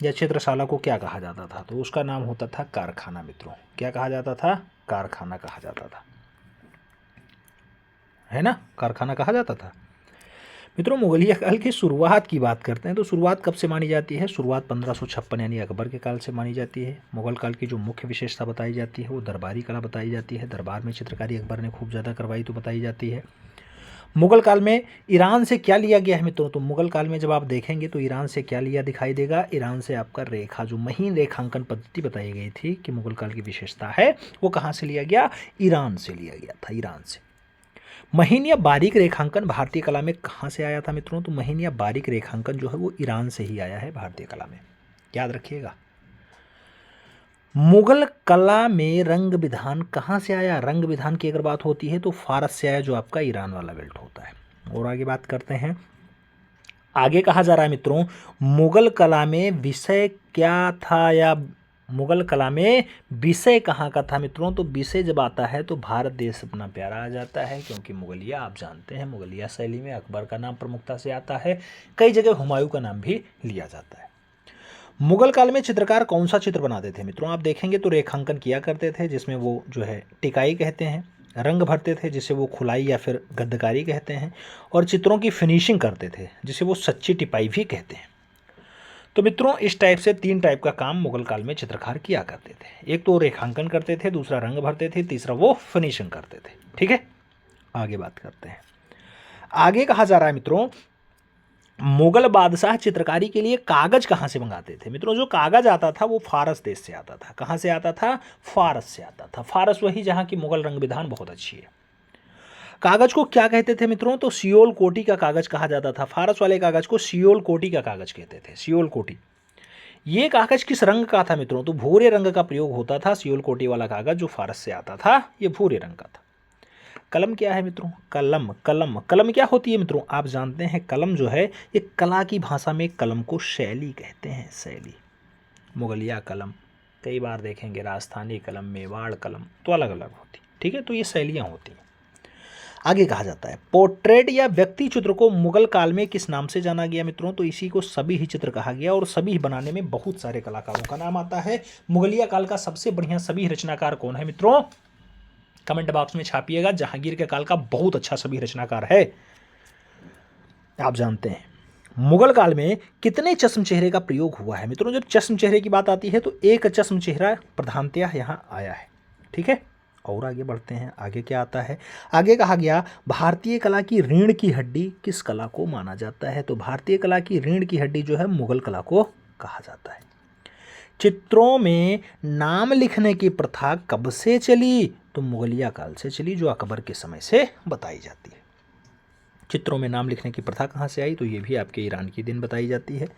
या चित्रशाला को क्या कहा जाता था? तो उसका नाम होता था कारखाना मित्रों। क्या कहा जाता था? कारखाना कहा जाता था, है ना, कारखाना कहा जाता था। मित्रों मुगलिया काल की शुरुआत की बात करते हैं तो शुरुआत कब से मानी जाती है? शुरुआत 1556 यानी अकबर के काल से मानी जाती है। मुगल काल की जो मुख्य विशेषता बताई जाती है वो दरबारी कला बताई जाती है। दरबार में चित्रकारी अकबर ने खूब ज़्यादा करवाई तो बताई जाती है। मुगल काल में ईरान से क्या लिया गया है मित्रों? तो मुगल काल में जब आप देखेंगे तो ईरान से क्या लिया दिखाई देगा? ईरान से आपका रेखा, जो महीन रेखांकन पद्धति बताई गई थी कि मुगल काल की विशेषता है, वो कहाँ से लिया गया? ईरान से लिया गया था, ईरान से। महीन या बारीक रेखांकन भारतीय कला में कहाँ से आया था मित्रों? तो महीन या बारीक रेखांकन जो है वो ईरान से ही आया है भारतीय कला में, याद रखिएगा। मुगल कला में रंग विधान कहाँ से आया? रंग विधान की अगर बात होती है तो फारस से आया, जो आपका ईरान वाला बेल्ट होता है। और आगे बात करते हैं। आगे कहा जा रहा है मित्रों, मुगल कला में विषय क्या था, या मुगल कला में विषय कहाँ का था मित्रों? तो विषय जब आता है तो भारत देश अपना प्यारा आ जाता है, क्योंकि मुगलिया आप जानते हैं मुगलिया शैली में अकबर का नाम प्रमुखता से आता है, कई जगह हुमायूं का नाम भी लिया जाता है। मुगल काल में चित्रकार कौन सा चित्र बनाते थे मित्रों? आप देखेंगे तो रेखांकन किया करते थे, जिसमें वो जो है टिकाई कहते हैं, रंग भरते थे जिसे वो खुलाई या फिर गद्दकारी कहते हैं, और चित्रों की फिनिशिंग करते थे जिसे वो सच्ची टिपाई भी कहते हैं। तो मित्रों इस टाइप से 3 टाइप का काम मुगल काल में चित्रकार किया करते थे। एक तो रेखांकन करते थे, दूसरा रंग भरते थे, तीसरा वो फिनिशिंग करते थे। ठीक है, आगे बात करते हैं। आगे कहा जा रहा है मित्रों, मुगल बादशाह चित्रकारी के लिए कागज कहाँ से मंगाते थे मित्रों? जो कागज आता था वो फारस देश से आता था। कहाँ से आता था? फारस से आता था। फारस वही जहाँ की मुगल रंग विधान बहुत अच्छी है। कागज को क्या कहते थे मित्रों? तो सियोल कोटी का कागज कहा जाता था। फारस वाले कागज को सियोल कोटी का कागज कहते थे, सियोल कोटी। ये कागज किस रंग का था मित्रों? तो भूरे रंग का प्रयोग होता था। सियोल कोटी वाला कागज जो फारस से आता था ये भूरे रंग का था। कलम क्या है मित्रों? कलम, कलम, कलम क्या होती है मित्रों? आप जानते हैं कलम जो है ये कला की भाषा में कलम को शैली कहते हैं, शैली। मुगलिया कलम, कई बार देखेंगे राजस्थानी कलम, मेवाड़ कलम, तो अलग अलग होती। ठीक है, तो ये शैलियाँ होती हैं। आगे कहा जाता है पोर्ट्रेट या व्यक्ति चित्र को मुगल काल में किस नाम से जाना गया मित्रों? तो इसी को सभी ही चित्र कहा गया, और सभी बनाने में बहुत सारे कलाकारों का नाम आता है। मुगलिया काल का सबसे बढ़िया सभी रचनाकार कौन है मित्रों? कमेंट बॉक्स में छापिएगा। जहांगीर के काल का बहुत अच्छा सभी रचनाकार है, आप जानते हैं। मुगल काल में कितने चश्म चेहरे का प्रयोग हुआ है मित्रों? जब चश्म चेहरे की बात आती है तो एक चश्म चेहरा प्रधानतया यहाँ आया है। ठीक है, और आगे बढ़ते हैं। आगे क्या आता है? आगे कहा गया भारतीय कला की रीढ़ की हड्डी किस कला को माना जाता है? तो भारतीय कला की रीढ़ की हड्डी जो है मुगल कला को कहा जाता है। चित्रों में नाम लिखने की प्रथा कब से चली? तो मुगलिया काल से चली, जो अकबर के समय से बताई जाती है। चित्रों में नाम लिखने की प्रथा कहाँ से आई? तो ये भी आपके ईरान की दिन बताई जाती है।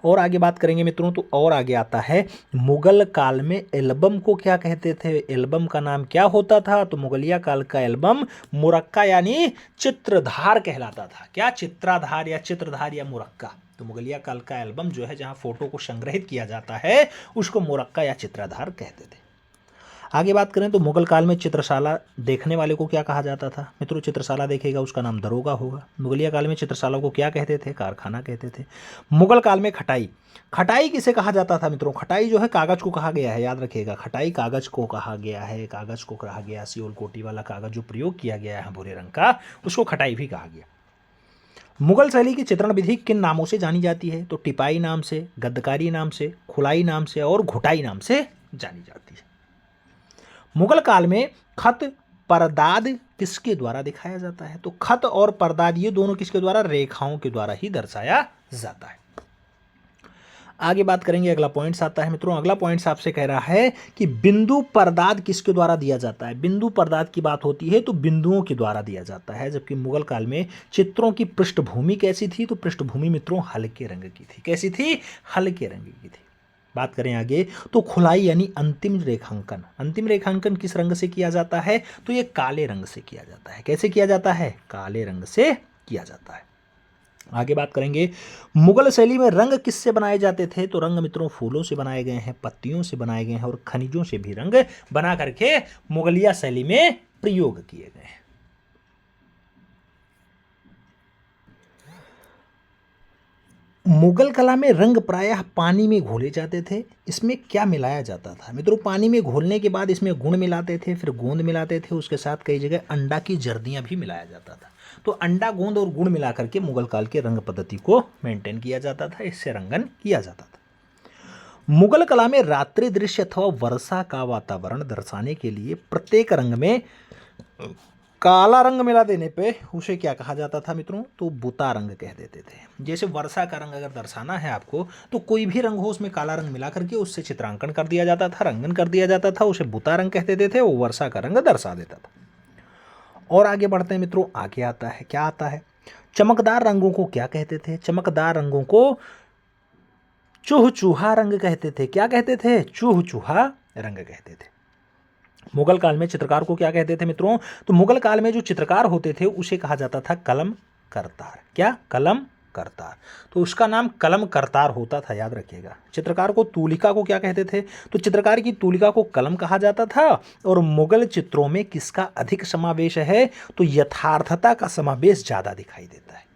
और आगे बात करेंगे मित्रों तो और आगे आता है मुगल काल में एल्बम को क्या कहते थे? एल्बम का नाम क्या होता था? तो मुगलिया काल का एल्बम मुरक्का यानी चित्रधार कहलाता था। क्या? चित्राधार या चित्रधार या मुरक्का। तो मुगलिया काल का एल्बम जो है जहाँ फोटो को संग्रहित किया जाता है उसको मुरक्का या चित्राधार कहते थे। आगे बात करें तो मुगल काल में चित्रशाला देखने वाले को क्या कहा जाता था मित्रों? चित्रशाला देखेगा उसका नाम दरोगा होगा। मुगलिया काल में चित्रशाला को क्या कहते थे? कारखाना कहते थे। मुगल काल में खटाई, खटाई किसे कहा जाता था मित्रों? खटाई जो है कागज को कहा गया है, याद रखिएगा। खटाई कागज को कहा गया है, कागज को कहा गया। सियोल कोटी वाला कागज जो प्रयोग किया गया है भूरे रंग का, उसको खटाई भी कहा गया। मुगल शैली की चित्रण विधि किन नामों से जानी जाती है? तो टिपाई नाम से, गद्दकारी नाम से, खुलाई नाम से और घुटाई नाम से जानी जाती है। मुगल काल में खत परदाद किसके द्वारा दिखाया जाता है? तो खत और परदाद ये दोनों किसके द्वारा? रेखाओं के द्वारा ही दर्शाया जाता है। आगे बात करेंगे, अगला पॉइंट्स आता है मित्रों। अगला पॉइंट्स आपसे कह रहा है कि बिंदु परदाद किसके द्वारा दिया जाता है? बिंदु परदाद की बात होती है तो बिंदुओं के द्वारा दिया जाता है। जबकि मुगल काल में चित्रों की पृष्ठभूमि कैसी थी? तो पृष्ठभूमि मित्रों हल्के रंग की थी। कैसी थी? हल्के रंग की थी। बात करें आगे तो खुलाई यानी अंतिम रेखांकन, अंतिम रेखांकन किस रंग से किया जाता है? तो ये काले रंग से किया जाता है। कैसे किया जाता है? काले रंग से किया जाता है। आगे बात करेंगे मुगल शैली में रंग किससे बनाए जाते थे? तो रंग मित्रों फूलों से बनाए गए हैं, पत्तियों से बनाए गए हैं और खनिजों से भी रंग बना करके मुगलिया शैली में प्रयोग किए गए हैं। मुगल कला में रंग प्रायः पानी में घोले जाते थे। इसमें क्या मिलाया जाता था मित्रों? पानी में घोलने के बाद इसमें गुण मिलाते थे, फिर गोंद मिलाते थे, उसके साथ कई जगह अंडा की जर्दियाँ भी मिलाया जाता था। तो अंडा, गोंद और गुड़ मिला करके मुगल काल के रंग पद्धति को मेंटेन किया जाता था, इससे रंगन किया जाता था। मुगल कला में रात्रि दृश्य अथवा वर्षा का वातावरण दर्शाने के लिए प्रत्येक रंग में काला रंग मिला देने पे उसे क्या कहा जाता था मित्रों? तो बुता रंग कह देते थे। जैसे वर्षा का रंग अगर दर्शाना है आपको, तो कोई भी रंग हो उसमें काला रंग मिला करके उससे चित्रांकन कर दिया जाता था, रंगन कर दिया जाता था, उसे बुता रंग कह देते थे, वो वर्षा का रंग दर्शा देता था। और आगे बढ़ते हैं मित्रों, आगे आता है, क्या आता है? चमकदार रंगों को क्या कहते थे? चमकदार रंगों को चूह चूहा रंग कहते थे। क्या कहते थे? चूह चूहा रंग कहते थे। मुगल काल में चित्रकार को क्या कहते थे मित्रों? तो मुगल काल में जो चित्रकार होते थे उसे कहा जाता था कलम करतार। क्या? कलम करतार। तो उसका नाम कलम करतार होता था, याद रखिएगा। चित्रकार को, तूलिका को क्या कहते थे? तो चित्रकार की तूलिका को कलम कहा जाता था। और मुगल चित्रों में किसका अधिक समावेश है? तो यथार्थता का समावेश ज्यादा दिखाई देता है।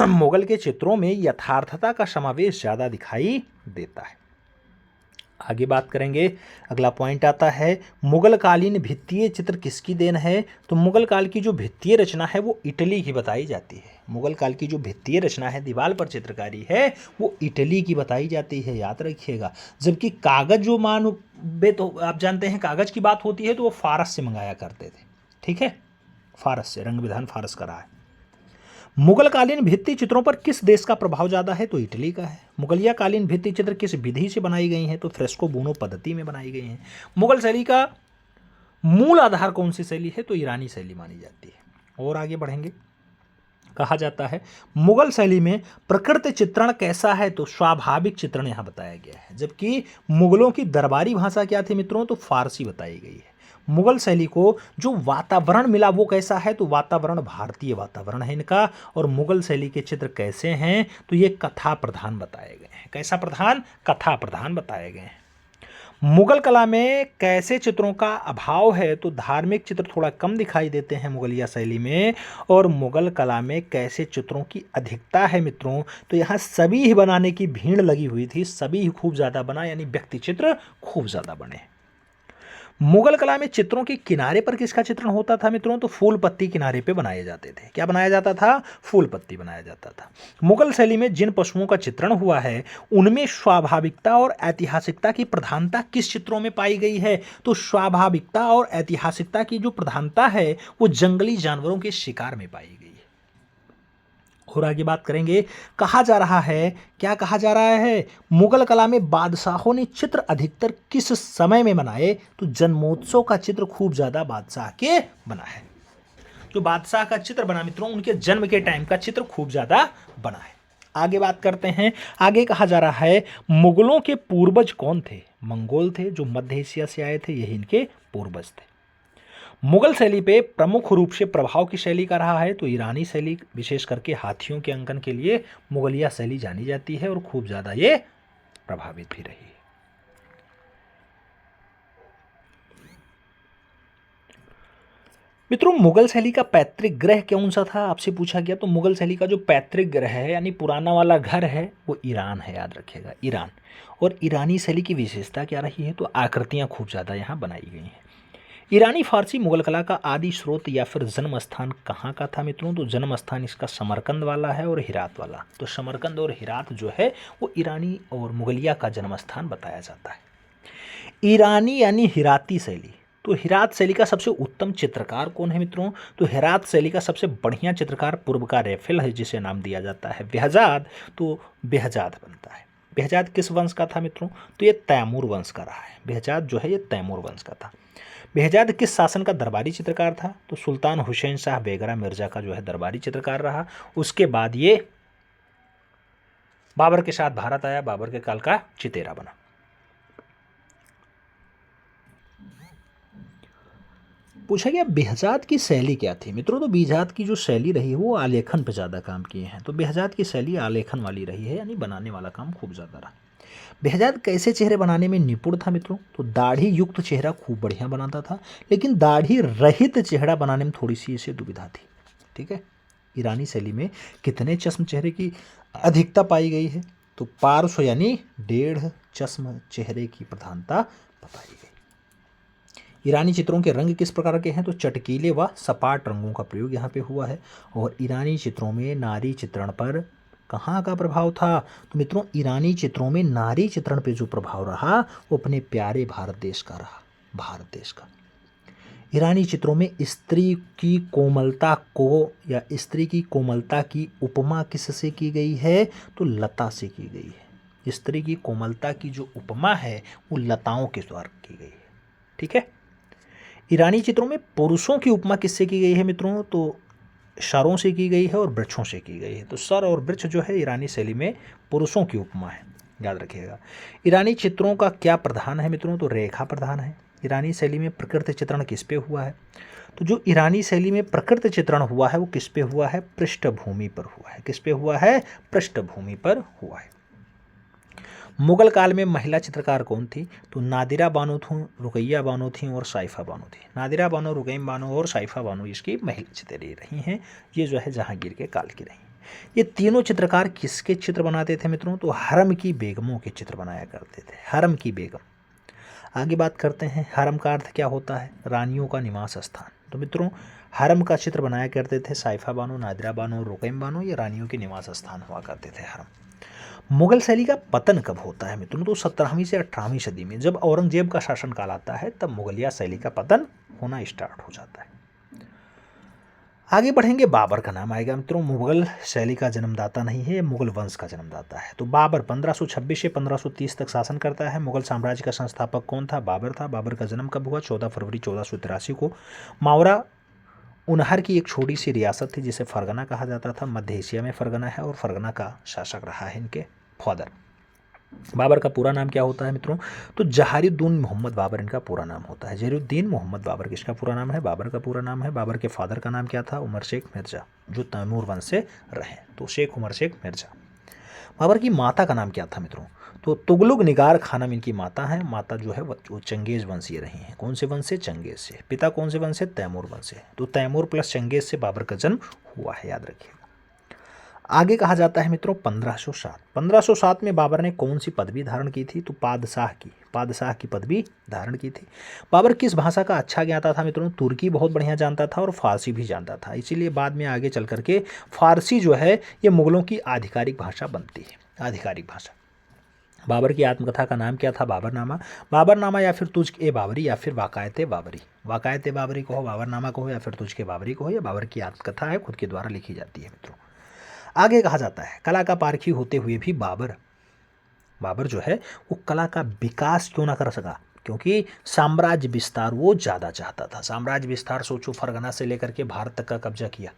मुगल के चित्रों में यथार्थता का समावेश ज्यादा दिखाई देता है। आगे बात करेंगे, अगला पॉइंट आता है, मुगल कालीन भित्तीय चित्र किसकी देन है? तो मुगल काल की जो भित्तीय रचना है वो इटली की बताई जाती है। मुगल काल की जो भित्तीय रचना है, दीवार पर चित्रकारी है, वो इटली की बताई जाती है, याद रखिएगा। जबकि कागज जो मानवे, तो आप जानते हैं कागज की बात होती है तो वो फारस से मंगाया करते थे, ठीक है, फारस से, रंग विधान फारस का रहा है। मुगल कालीन भित्ति चित्रों पर किस देश का प्रभाव ज्यादा है? तो इटली का है। मुगलिया कालीन भित्ति चित्र किस विधि से बनाई गई हैं? तो फ्रेस्को बूनो पद्धति में बनाई गई हैं। मुगल शैली का मूल आधार कौन सी शैली है? तो ईरानी शैली मानी जाती है। और आगे बढ़ेंगे, कहा जाता है मुगल शैली में प्रकृति चित्रण कैसा है? तो स्वाभाविक चित्रण यहां बताया गया है। जबकि मुगलों की दरबारी भाषा क्या थी मित्रों? तो फारसी बताई गई है। मुगल शैली को जो वातावरण मिला वो कैसा है? तो वातावरण भारतीय वातावरण है इनका। और मुगल शैली के चित्र कैसे हैं? तो ये कथा प्रधान बताए गए हैं। कैसा प्रधान? कथा प्रधान बताए गए हैं। मुगल कला में कैसे चित्रों का अभाव है? तो धार्मिक चित्र थोड़ा कम दिखाई देते हैं मुगलिया शैली में। और मुगल कला में कैसे चित्रों की अधिकता है मित्रों? तो यहाँ सभी ही बनाने की भीड़ लगी हुई थी, सभी ही खूब ज़्यादा बना, यानी व्यक्ति चित्र खूब ज़्यादा बने। मुगल कला में चित्रों के किनारे पर किसका चित्रण होता था मित्रों? तो फूल पत्ती किनारे पे बनाए जाते थे। क्या बनाया जाता था? फूल पत्ती बनाया जाता था। मुगल शैली में जिन पशुओं का चित्रण हुआ है उनमें स्वाभाविकता और ऐतिहासिकता की प्रधानता किस चित्रों में पाई गई है? तो स्वाभाविकता और ऐतिहासिकता की जो प्रधानता है वो जंगली जानवरों के शिकार में पाई गई है। और आगे बात करेंगे, कहा जा रहा है, क्या कहा जा रहा है? मुगल कला में बादशाहों ने चित्र अधिकतर किस समय में बनाए? तो जन्मोत्सव का चित्र खूब ज्यादा बादशाह के बना है। जो बादशाह का चित्र बना मित्रों, उनके जन्म के टाइम का चित्र खूब ज्यादा बना है। आगे बात करते हैं, आगे कहा जा रहा है मुगलों के पूर्वज कौन थे? मंगोल थे, जो मध्य एशिया से आए थे, यही इनके पूर्वज थे। मुगल शैली पे प्रमुख रूप से प्रभाव की शैली का रहा है तो ईरानी शैली, विशेष करके हाथियों के अंकन के लिए मुगलिया शैली जानी जाती है और खूब ज्यादा ये प्रभावित भी रही है। मित्रों, मुगल शैली का पैतृक ग्रह कौन सा था आपसे पूछा गया। तो मुगल शैली का जो पैतृक ग्रह है यानी पुराना वाला घर है वो ईरान है, याद रखिएगा, ईरान। और ईरानी शैली की विशेषता क्या रही है? तो आकृतियां खूब ज्यादा यहाँ बनाई गई हैं। ईरानी फारसी मुगल कला का आदि स्रोत या फिर जन्म स्थान कहाँ का था मित्रों? तो जन्म स्थान इसका समरकंद वाला है और हिरात वाला। तो समरकंद और हिरात जो है वो ईरानी और मुगलिया का जन्म स्थान बताया जाता है। ईरानी यानी हिराती शैली, तो हिरात शैली का सबसे उत्तम चित्रकार कौन है मित्रों? तो हिरात शैली का सबसे बढ़िया चित्रकार पूर्व का रेफेल है, जिसे नाम दिया जाता है बेहजाद। तो बेहजाद बनता है। बेहजाद किस वंश का था मित्रों? तो ये तैमूर वंश का रहा है। बेहजाद जो है ये तैमूर वंश का था। बेहजाद किस शासन का दरबारी चित्रकार था? तो सुल्तान हुसैन शाह बेगरा मिर्जा का जो है दरबारी चित्रकार रहा। उसके बाद ये बाबर के साथ भारत आया, बाबर के काल का चितेरा बना। पूछा गया बेहजाद की शैली क्या थी मित्रों? तो बेहजाद की जो शैली रही है वो आलेखन पे ज़्यादा काम किए हैं। तो बेहजाद की शैली आलेखन वाली रही है, यानी बनाने वाला काम खूब ज़्यादा रहा। बेहजाद कैसे चेहरे बनाने में निपुण था मित्रों? तो दाढ़ी युक्त चेहरा खूब बढ़िया बनाता था, लेकिन दाढ़ी रहित चेहरा बनाने में थोड़ी सी इसे दुविधा थी, ठीक है। ईरानी शैली में कितने चश्म चेहरे की अधिकता पाई गई है? तो पार्श्व यानी 1.5 चश्म चेहरे की प्रधानता बताई गई। ईरानी चित्रों के रंग किस प्रकार के हैं? तो चटकीले व सपाट रंगों का प्रयोग यहाँ पे हुआ है। और ईरानी चित्रों में नारी चित्रण पर कहाँ का प्रभाव था? तो मित्रों, ईरानी चित्रों में नारी चित्रण पे जो प्रभाव रहा वो अपने प्यारे भारत देश का रहा, भारत देश का। ईरानी चित्रों में स्त्री की कोमलता को या स्त्री की कोमलता की उपमा किससे की गई है? तो लता से की गई है। स्त्री की कोमलता की जो उपमा है वो लताओं के द्वारा की गई है। ठीक है। ईरानी चित्रों में पुरुषों की उपमा किससे की गई है मित्रों? तो सरों से की गई है और वृक्षों से की गई है। तो सर और वृक्ष जो है ईरानी शैली में पुरुषों की उपमा है, याद रखिएगा। ईरानी चित्रों का क्या प्रधान है मित्रों? तो रेखा प्रधान है। ईरानी शैली में प्रकृति चित्रण किस पे हुआ है? तो जो ईरानी शैली में प्रकृति चित्रण हुआ है वो किस पे हुआ है? पृष्ठभूमि पर हुआ है। किस पे हुआ है? पृष्ठभूमि पर हुआ है। मुगल काल में महिला चित्रकार कौन थी? तो नादिरा बानो थी, रुकैया बानो थी और साइफा बानो थी। नादिरा बानो, रुकैया बानो और साइफा बानो इसकी महिला चित्रकारी रही हैं। ये जो है जहांगीर के काल की रही। ये तीनों चित्रकार किसके चित्र बनाते थे मित्रों? तो हरम की बेगमों के चित्र बनाया करते थे। हरम की बेगम। आगे बात करते हैं, हरम का अर्थ क्या होता है? रानियों का निवास स्थान। तो मित्रों, हरम का चित्र बनाया करते थे साइफा बानो, नादिरा बानो, रुकैया बानो, ये रानियों के निवास स्थान हुआ करते थे हरम। मुगल शैली का पतन कब होता है मित्रों? तो 17वीं से 18वीं सदी में जब औरंगजेब का शासनकाल आता है तब मुगलिया शैली का पतन होना स्टार्ट हो जाता है। आगे बढ़ेंगे, बाबर का नाम आएगा मित्रों। मुगल शैली का जन्मदाता नहीं है, मुगल वंश का जन्मदाता है। तो बाबर 1526 से 1530 तक शासन करता है। मुगल साम्राज्य का संस्थापक कौन था? बाबर था। बाबर का जन्म कब हुआ? 14 फरवरी 1483 को। मावरा उनहर की एक छोटी सी रियासत थी जिसे फरगना कहा जाता था। मध्य एशिया में फरगना है और फरगना का शासक रहा है इनके फादर। बाबर का पूरा नाम क्या होता है मित्रों? तो जहारुद्दीन मोहम्मद बाबर इनका पूरा नाम होता है। जहारुद्दीन मोहम्मद बाबर किसका पूरा नाम है? बाबर का पूरा नाम है। बाबर के फादर का नाम क्या था? उमर शेख मिर्जा, जो तैमूर वंश से रहे। तो शेख उमर शेख मिर्जा। बाबर की माता का नाम क्या था मित्रों? तो तुगलक निगार खानम इनकी माता है। माता जो है वो चंगेज वंशीय रही हैं। कौन से वंश से? चंगेज से। पिता कौन से वंश से? तैमूर वंश से। तो तैमूर प्लस चंगेज से बाबर का जन्म हुआ है, याद रखिएगा। आगे कहा जाता है मित्रों 1507। 1507 में बाबर ने कौन सी पदवी धारण की थी? तो पादशाह की पदवी धारण की थी। बाबर किस भाषा का अच्छा ज्ञाता था मित्रों? तुर्की बहुत बढ़िया जानता था और फारसी भी जानता था। इसीलिए बाद में आगे चल करके फारसी जो है ये मुगलों की आधिकारिक भाषा बनती है, आधिकारिक भाषा। बाबर की आत्मकथा का नाम क्या था? बाबरनामा। बाबरनामा या फिर तुझ ए बाबरी या फिर वाकायते बाबरी। वाकायते बाबरी कहो, बाबरनामा कहो या फिर तुझ के बाबरी कहो, या बाबर की आत्मकथा है, खुद के द्वारा लिखी जाती है मित्रों। आगे कहा जाता है कला का पारखी होते हुए भी बाबर जो है वो कला का विकास क्यों ना कर सका? क्योंकि साम्राज्य विस्तार वो ज़्यादा चाहता था। साम्राज्य विस्तार सोचो, फरगना से लेकर के भारत तक का कब्जा किया,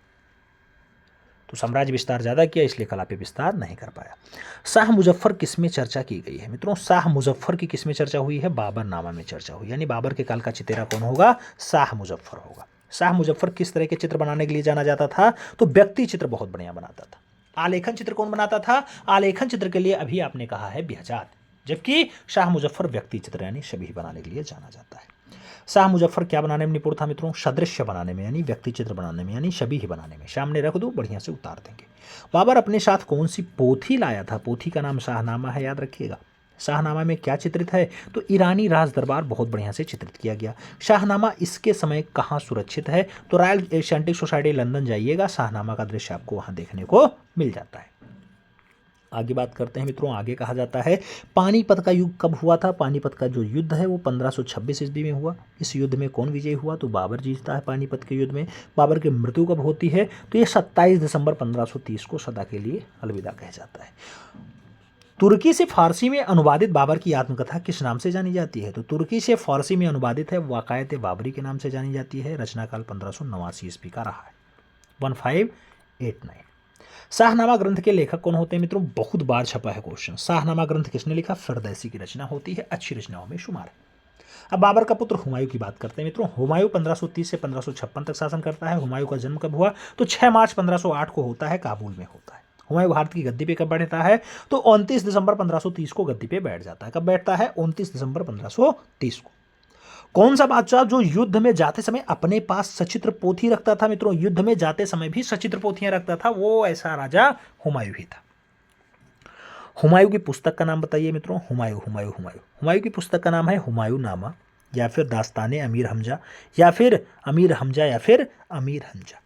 तो साम्राज्य विस्तार ज़्यादा किया, इसलिए कला पे विस्तार नहीं कर पाया। शाह मुजफ्फर किस में चर्चा की गई है मित्रों? शाह मुजफ्फर की किस में चर्चा हुई है? बाबरनामा में चर्चा हुई। यानी बाबर के काल का चितेरा कौन होगा? शाह मुजफ्फर होगा। शाह मुजफ्फर किस तरह के चित्र बनाने के लिए जाना जाता था? तो व्यक्ति चित्र बहुत बढ़िया बनाता था। आलेखन चित्र कौन बनाता था? आलेखन चित्र के लिए अभी आपने कहा है बेहजाद, जबकि शाह मुजफ्फर व्यक्ति चित्र यानी शबीह बनाने के लिए जाना जाता है। शाह मुजफ्फर क्या बनाने में निपुण था मित्रों? सदृश्य बनाने में, यानी व्यक्ति चित्र बनाने में, यानी शबीह बनाने में। सामने रख दो, बढ़िया से उतार देंगे। बाबर अपने साथ कौन सी पोथी लाया था? पोथी का नाम शाहनामा है, याद रखिएगा। शाहनामा में क्या चित्रित है? तो ईरानी राज दरबार बहुत बढ़िया से चित्रित किया गया। शाहनामा इसके समय कहाँ सुरक्षित है? तो रॉयल एशियाटिक सोसाइटी लंदन जाइएगा, शाहनामा का दृश्य आपको वहाँ देखने को मिल जाता है। आगे बात करते हैं मित्रों। आगे कहा जाता है पानीपत का युद्ध कब हुआ था? पानीपत का जो युद्ध है वो 1526 ईस्वी में हुआ। इस युद्ध में कौन विजयी हुआ? तो बाबर जीतता है पानीपत के युद्ध में। बाबर की मृत्यु कब होती है? तो ये 27 दिसंबर 1530 को सदा के लिए अलविदा कह जाता है। तुर्की से फारसी में अनुवादित बाबर की आत्मकथा किस नाम से जानी जाती है? तो तुर्की से फारसी में अनुवादित है वाकायत बाबरी के नाम से जानी जाती है। रचनाकाल 1589 ईस्वी का रहा है, 1589। शाहनामा ग्रंथ के लेखक कौन होते हैं मित्रों? बहुत बार छपा है क्वेश्चन। शाहनामा ग्रंथ किसने लिखा? फिरदौसी की रचना होती है, अच्छी रचनाओं में शुमार है। अब बाबर का पुत्र हुमायूं की बात करते हैं मित्रों। हुमायूं 1530 से 1556 तक शासन करता है। हुमायूं का जन्म कब हुआ? तो 6 मार्च 1508 को होता है, काबुल में होता है। हुमायूं भारत की गद्दी पे कब बैठता है? तो 29 दिसंबर 1530 को गद्दी पे बैठ जाता है। कब बैठता है? 29 दिसंबर 1530 को। कौन सा बादशाह जो युद्ध में जाते समय अपने पास सचित्र पोथी रखता था मित्रों, युद्ध में जाते समय भी सचित्र पोथियां रखता था, वो ऐसा राजा हुमायूं ही था। हुमायूं की पुस्तक का नाम बताइए मित्रों। हुमायूं हुमायूं हुमायूं हुमायूं की पुस्तक का नाम है हुमायूं नामा, या फिर दास्ताने अमीर हमजा, या फिर अमीर हमजा, या फिर अमीर हमजा।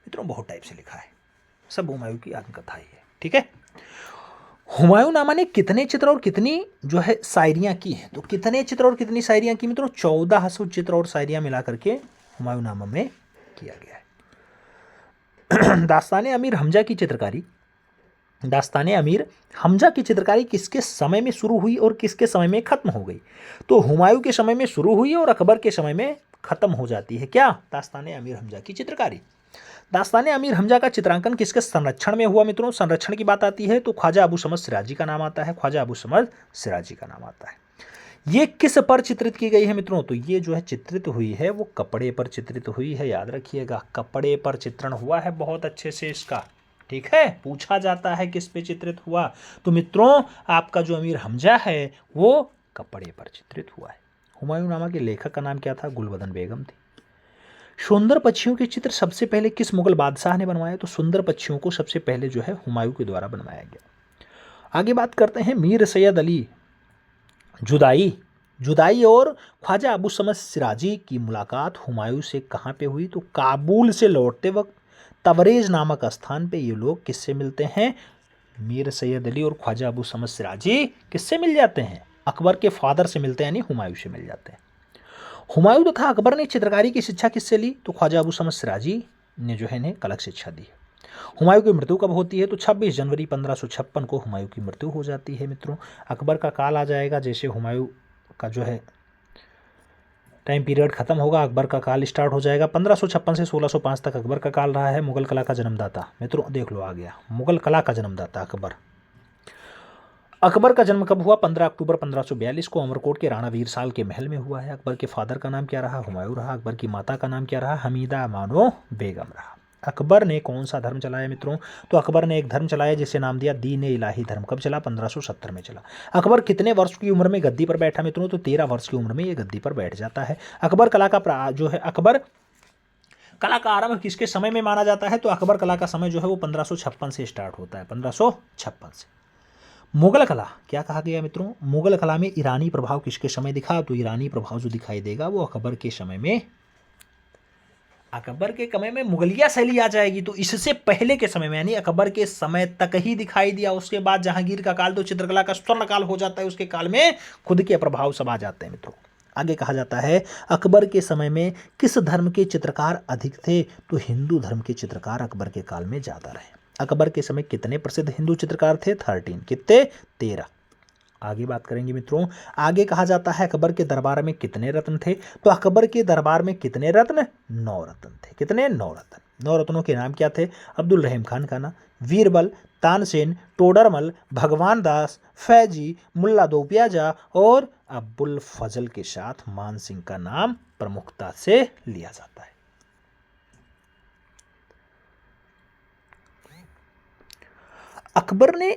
मित्रों बहुत टाइप से लिखा है, सब हुमायूं की आत्मकथा ही है, ठीक है। हुमायूं नामा ने कितने चित्र और कितनी जो है शायरियां की हैं, तो कितने चित्र और कितनी शायरियां की मित्रों? 1400 चित्र और शायरियां मिला करके हुमायूं नामा में किया गया है। दास्ताने अमीर हमजा की चित्रकारी, दास्ताने अमीर हमजा की चित्रकारी किसके समय में शुरू हुई और किसके समय में खत्म हो गई? तो हुमायूं के समय में शुरू हुई और अकबर के समय में खत्म हो जाती है क्या? दास्ताने अमीर हमजा की चित्रकारी। दास्ताने अमीर हमजा का चित्रांकन किसके संरक्षण में हुआ मित्रों? संरक्षण की बात आती है तो ख्वाजा अबू समद सिराजी का नाम आता है, ख्वाजा अबू समद सिराजी का नाम आता है। ये किस पर चित्रित की गई है मित्रों? तो ये जो है चित्रित हुई है वो कपड़े पर चित्रित हुई है, याद रखिएगा, कपड़े पर चित्रण हुआ है बहुत अच्छे से इसका, ठीक है। पूछा जाता है किस पे चित्रित हुआ, तो मित्रों आपका जो अमीर हमजा है वो कपड़े पर चित्रित हुआ है। हुमायूं नामा के लेखक का नाम क्या था? गुलबदन बेगम थी। सुंदर पक्षियों के चित्र सबसे पहले किस मुगल बादशाह ने बनवाए? तो सुंदर पक्षियों को सबसे पहले जो है हुमायूं के द्वारा बनवाया गया। आगे बात करते हैं मीर सैयद अली जुदाई, जुदाई और ख्वाजा अबू समद सिराजी की मुलाकात हुमायूं से कहाँ पे हुई? तो काबुल से लौटते वक्त तबरेज नामक स्थान पे ये लोग किससे मिलते हैं? मीर सैयद अली और ख्वाजा अबू समद सिराजी किससे मिल जाते हैं? अकबर के फादर से मिलते हैं, यानी हुमायूं से मिल जाते हैं। हुमायूं तथा अकबर ने चित्रकारी की शिक्षा किससे ली? तो ख्वाजा अबू समद सिराजी ने जो है इन्हें कलक शिक्षा दी। हुमायूं की मृत्यु कब होती है? तो 26 जनवरी 1556 को हुमायूं की मृत्यु हो जाती है मित्रों। अकबर का काल आ जाएगा, जैसे हुमायूं का जो है टाइम पीरियड खत्म होगा, अकबर का काल स्टार्ट हो जाएगा। 1556 से 1605 तक अकबर का काल रहा है। मुगल कला का जन्मदाता मित्रों देख लो आ गया, मुगल कला का जन्मदाता अकबर। अकबर का जन्म कब हुआ? 15 अक्टूबर 1542 को अमरकोट के राणा वीर साल के महल में हुआ है। अकबर के फादर का नाम क्या रहा? हुमायूं रहा। अकबर की माता का नाम क्या रहा? हमीदा अमानो बेगम रहा। अकबर ने कौन सा धर्म चलाया मित्रों? तो अकबर ने एक धर्म चलाया जिसे नाम दिया दीन इलाही धर्म। कब चला? 1570 में चला। अकबर कितने वर्ष की उम्र में गद्दी पर बैठा मित्रों? तो 13 वर्ष की उम्र में ये गद्दी पर बैठ जाता है। अकबर कला का जो है अकबर कला का आरंभ किसके समय में माना जाता है? तो अकबर कला का समय जो है वो 1556 से स्टार्ट होता है, 1556 से। मुगल कला क्या कहा गया मित्रों? मुगल कला में ईरानी प्रभाव किसके समय दिखा? तो ईरानी प्रभाव जो दिखाई देगा वो अकबर के समय में, अकबर के समय में मुगलिया शैली आ जाएगी। तो इससे पहले के समय में यानी अकबर के समय तक ही दिखाई दिया। उसके बाद जहांगीर का काल तो चित्रकला का स्वर्ण काल हो जाता है, उसके काल में खुद के प्रभाव सब आ जाते हैं मित्रों। आगे कहा जाता है अकबर के समय में किस धर्म के चित्रकार अधिक थे? तो हिंदू धर्म के चित्रकार अकबर के काल में ज्यादा रहे। अकबर के समय कितने प्रसिद्ध हिंदू चित्रकार थे? 13। कितने? 13। आगे बात करेंगे मित्रों। आगे कहा जाता है अकबर के दरबार में कितने रत्न थे? तो अकबर के दरबार में कितने रत्न? 9 रत्न थे। कितने? 9 रत्न। 9 रत्नों के नाम क्या थे? अब्दुल रहीम खान का नाम, वीरबल, तानसेन, टोडरमल, भगवान दास, फैजी, मुल्ला दो प्याजा और अब्बुल फजल के साथ मान सिंह का नाम प्रमुखता से लिया जाता है। अकबर ने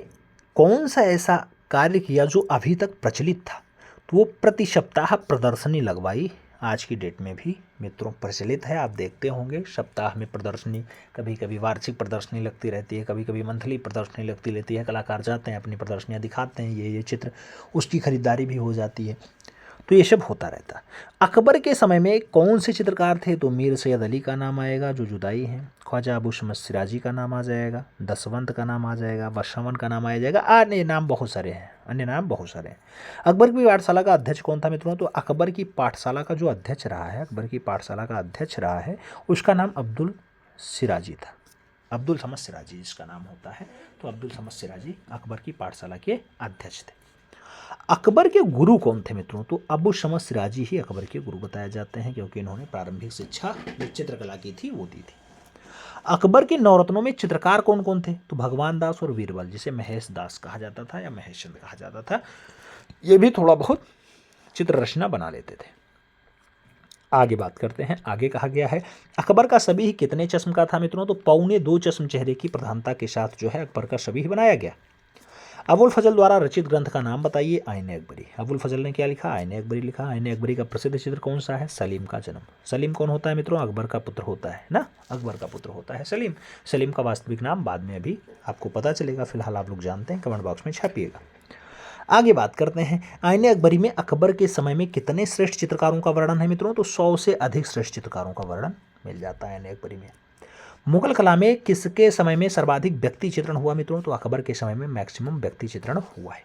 कौन सा ऐसा कार्य किया जो अभी तक प्रचलित था? तो वो प्रति सप्ताह प्रदर्शनी लगवाई। आज की डेट में भी मित्रों प्रचलित है, आप देखते होंगे सप्ताह में प्रदर्शनी, कभी कभी वार्षिक प्रदर्शनी लगती रहती है, कभी कभी मंथली प्रदर्शनी लगती रहती है। कलाकार जाते हैं अपनी प्रदर्शनियाँ दिखाते हैं, ये चित्र, उसकी खरीदारी भी हो जाती है। तो ये सब होता रहता। अकबर के समय में कौन से चित्रकार थे? तो मीर सैयद अली का नाम आएगा जो जुदाई हैं, ख्वाजा अबू समद सिराजी का नाम आ जाएगा, दसवंत का नाम आ जाएगा, बसवन का नाम आ जाएगा, अन्य नाम बहुत सारे हैं, अन्य नाम बहुत सारे हैं। अकबर की पाठशाला का अध्यक्ष कौन था मित्रों? तो अकबर की पाठशाला का जो अध्यक्ष रहा है, अकबर की पाठशाला का अध्यक्ष रहा है, उसका नाम अब्दुल सिराजी था। अब्दुल समद सिराजी जिसका नाम होता है, तो अब्दुल समद सिराजी अकबर की पाठशाला के अध्यक्ष थे। अकबर के गुरु कौन थे मित्रों? तो अबू समद सिराजी ही अकबर के गुरु बताए जाते हैं, क्योंकि इन्होंने प्रारंभिक शिक्षा जो चित्रकला की थी वो दी थी। अकबर के 9 रत्नों में चित्रकार कौन कौन थे? तो भगवान दास और वीरबल, जिसे महेश दास कहा जाता था या महेश चंद कहा जाता था, ये भी थोड़ा बहुत चित्र रचना बना लेते थे। आगे बात करते हैं। आगे कहा गया है अकबर का सभी ही कितने चश्म का था मित्रों? तो 2.25 चश्म चेहरे की प्रधानता के साथ जो है अकबर का सभी ही बनाया गया। अबुल फजल द्वारा रचित ग्रंथ का नाम बताइए। आईने अकबरी। अबुल फजल ने क्या लिखा? आईने अकबरी लिखा। आईने अकबरी का प्रसिद्ध चित्र कौन सा है? सलीम का जन्म। सलीम कौन होता है मित्रों? अकबर का पुत्र होता है ना, अकबर का पुत्र होता है सलीम। सलीम का वास्तविक नाम बाद में अभी आपको पता चलेगा, फिलहाल आप लोग जानते हैं, कमेंट बॉक्स में छापिएगा। आगे बात करते हैं, आईने अकबरी में अकबर के समय में कितने श्रेष्ठ चित्रकारों का वर्णन है मित्रों? तो 100 से अधिक श्रेष्ठ चित्रकारों का वर्णन मिल जाता है आईने अकबरी में। मुगल कला में किसके समय में सर्वाधिक व्यक्ति चित्रण हुआ मित्रों? तो अकबर के समय में मैक्सिमम व्यक्ति चित्रण हुआ है।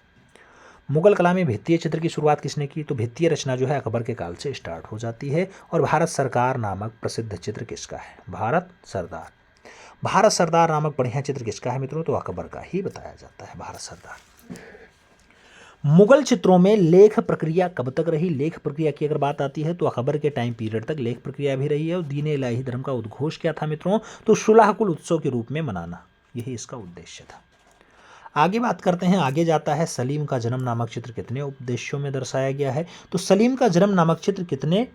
मुगल कला में भित्तीय चित्र की शुरुआत किसने की? तो भित्तीय रचना जो है अकबर के काल से स्टार्ट हो जाती है। और भारत सरकार नामक प्रसिद्ध चित्र किसका है? भारत सरदार। भारत सरदार नामक बढ़िया चित्र किसका है मित्रों? तो अकबर का ही बताया जाता है, भारत सरदार। मुगल चित्रों में लेख प्रक्रिया कब तक रही? लेख प्रक्रिया की अगर बात आती है तो अकबर के टाइम पीरियड तक लेख प्रक्रिया भी रही है। और दीन इलाही धर्म का उद्घोष क्या था मित्रों? तो सुलह कुल उत्सव के रूप में मनाना, यही इसका उद्देश्य था। आगे बात करते हैं, आगे जाता है सलीम का जन्म नामक चित्र कितने उपदेशों में दर्शाया गया है? तो सलीम का जन्म नामक चित्र कितने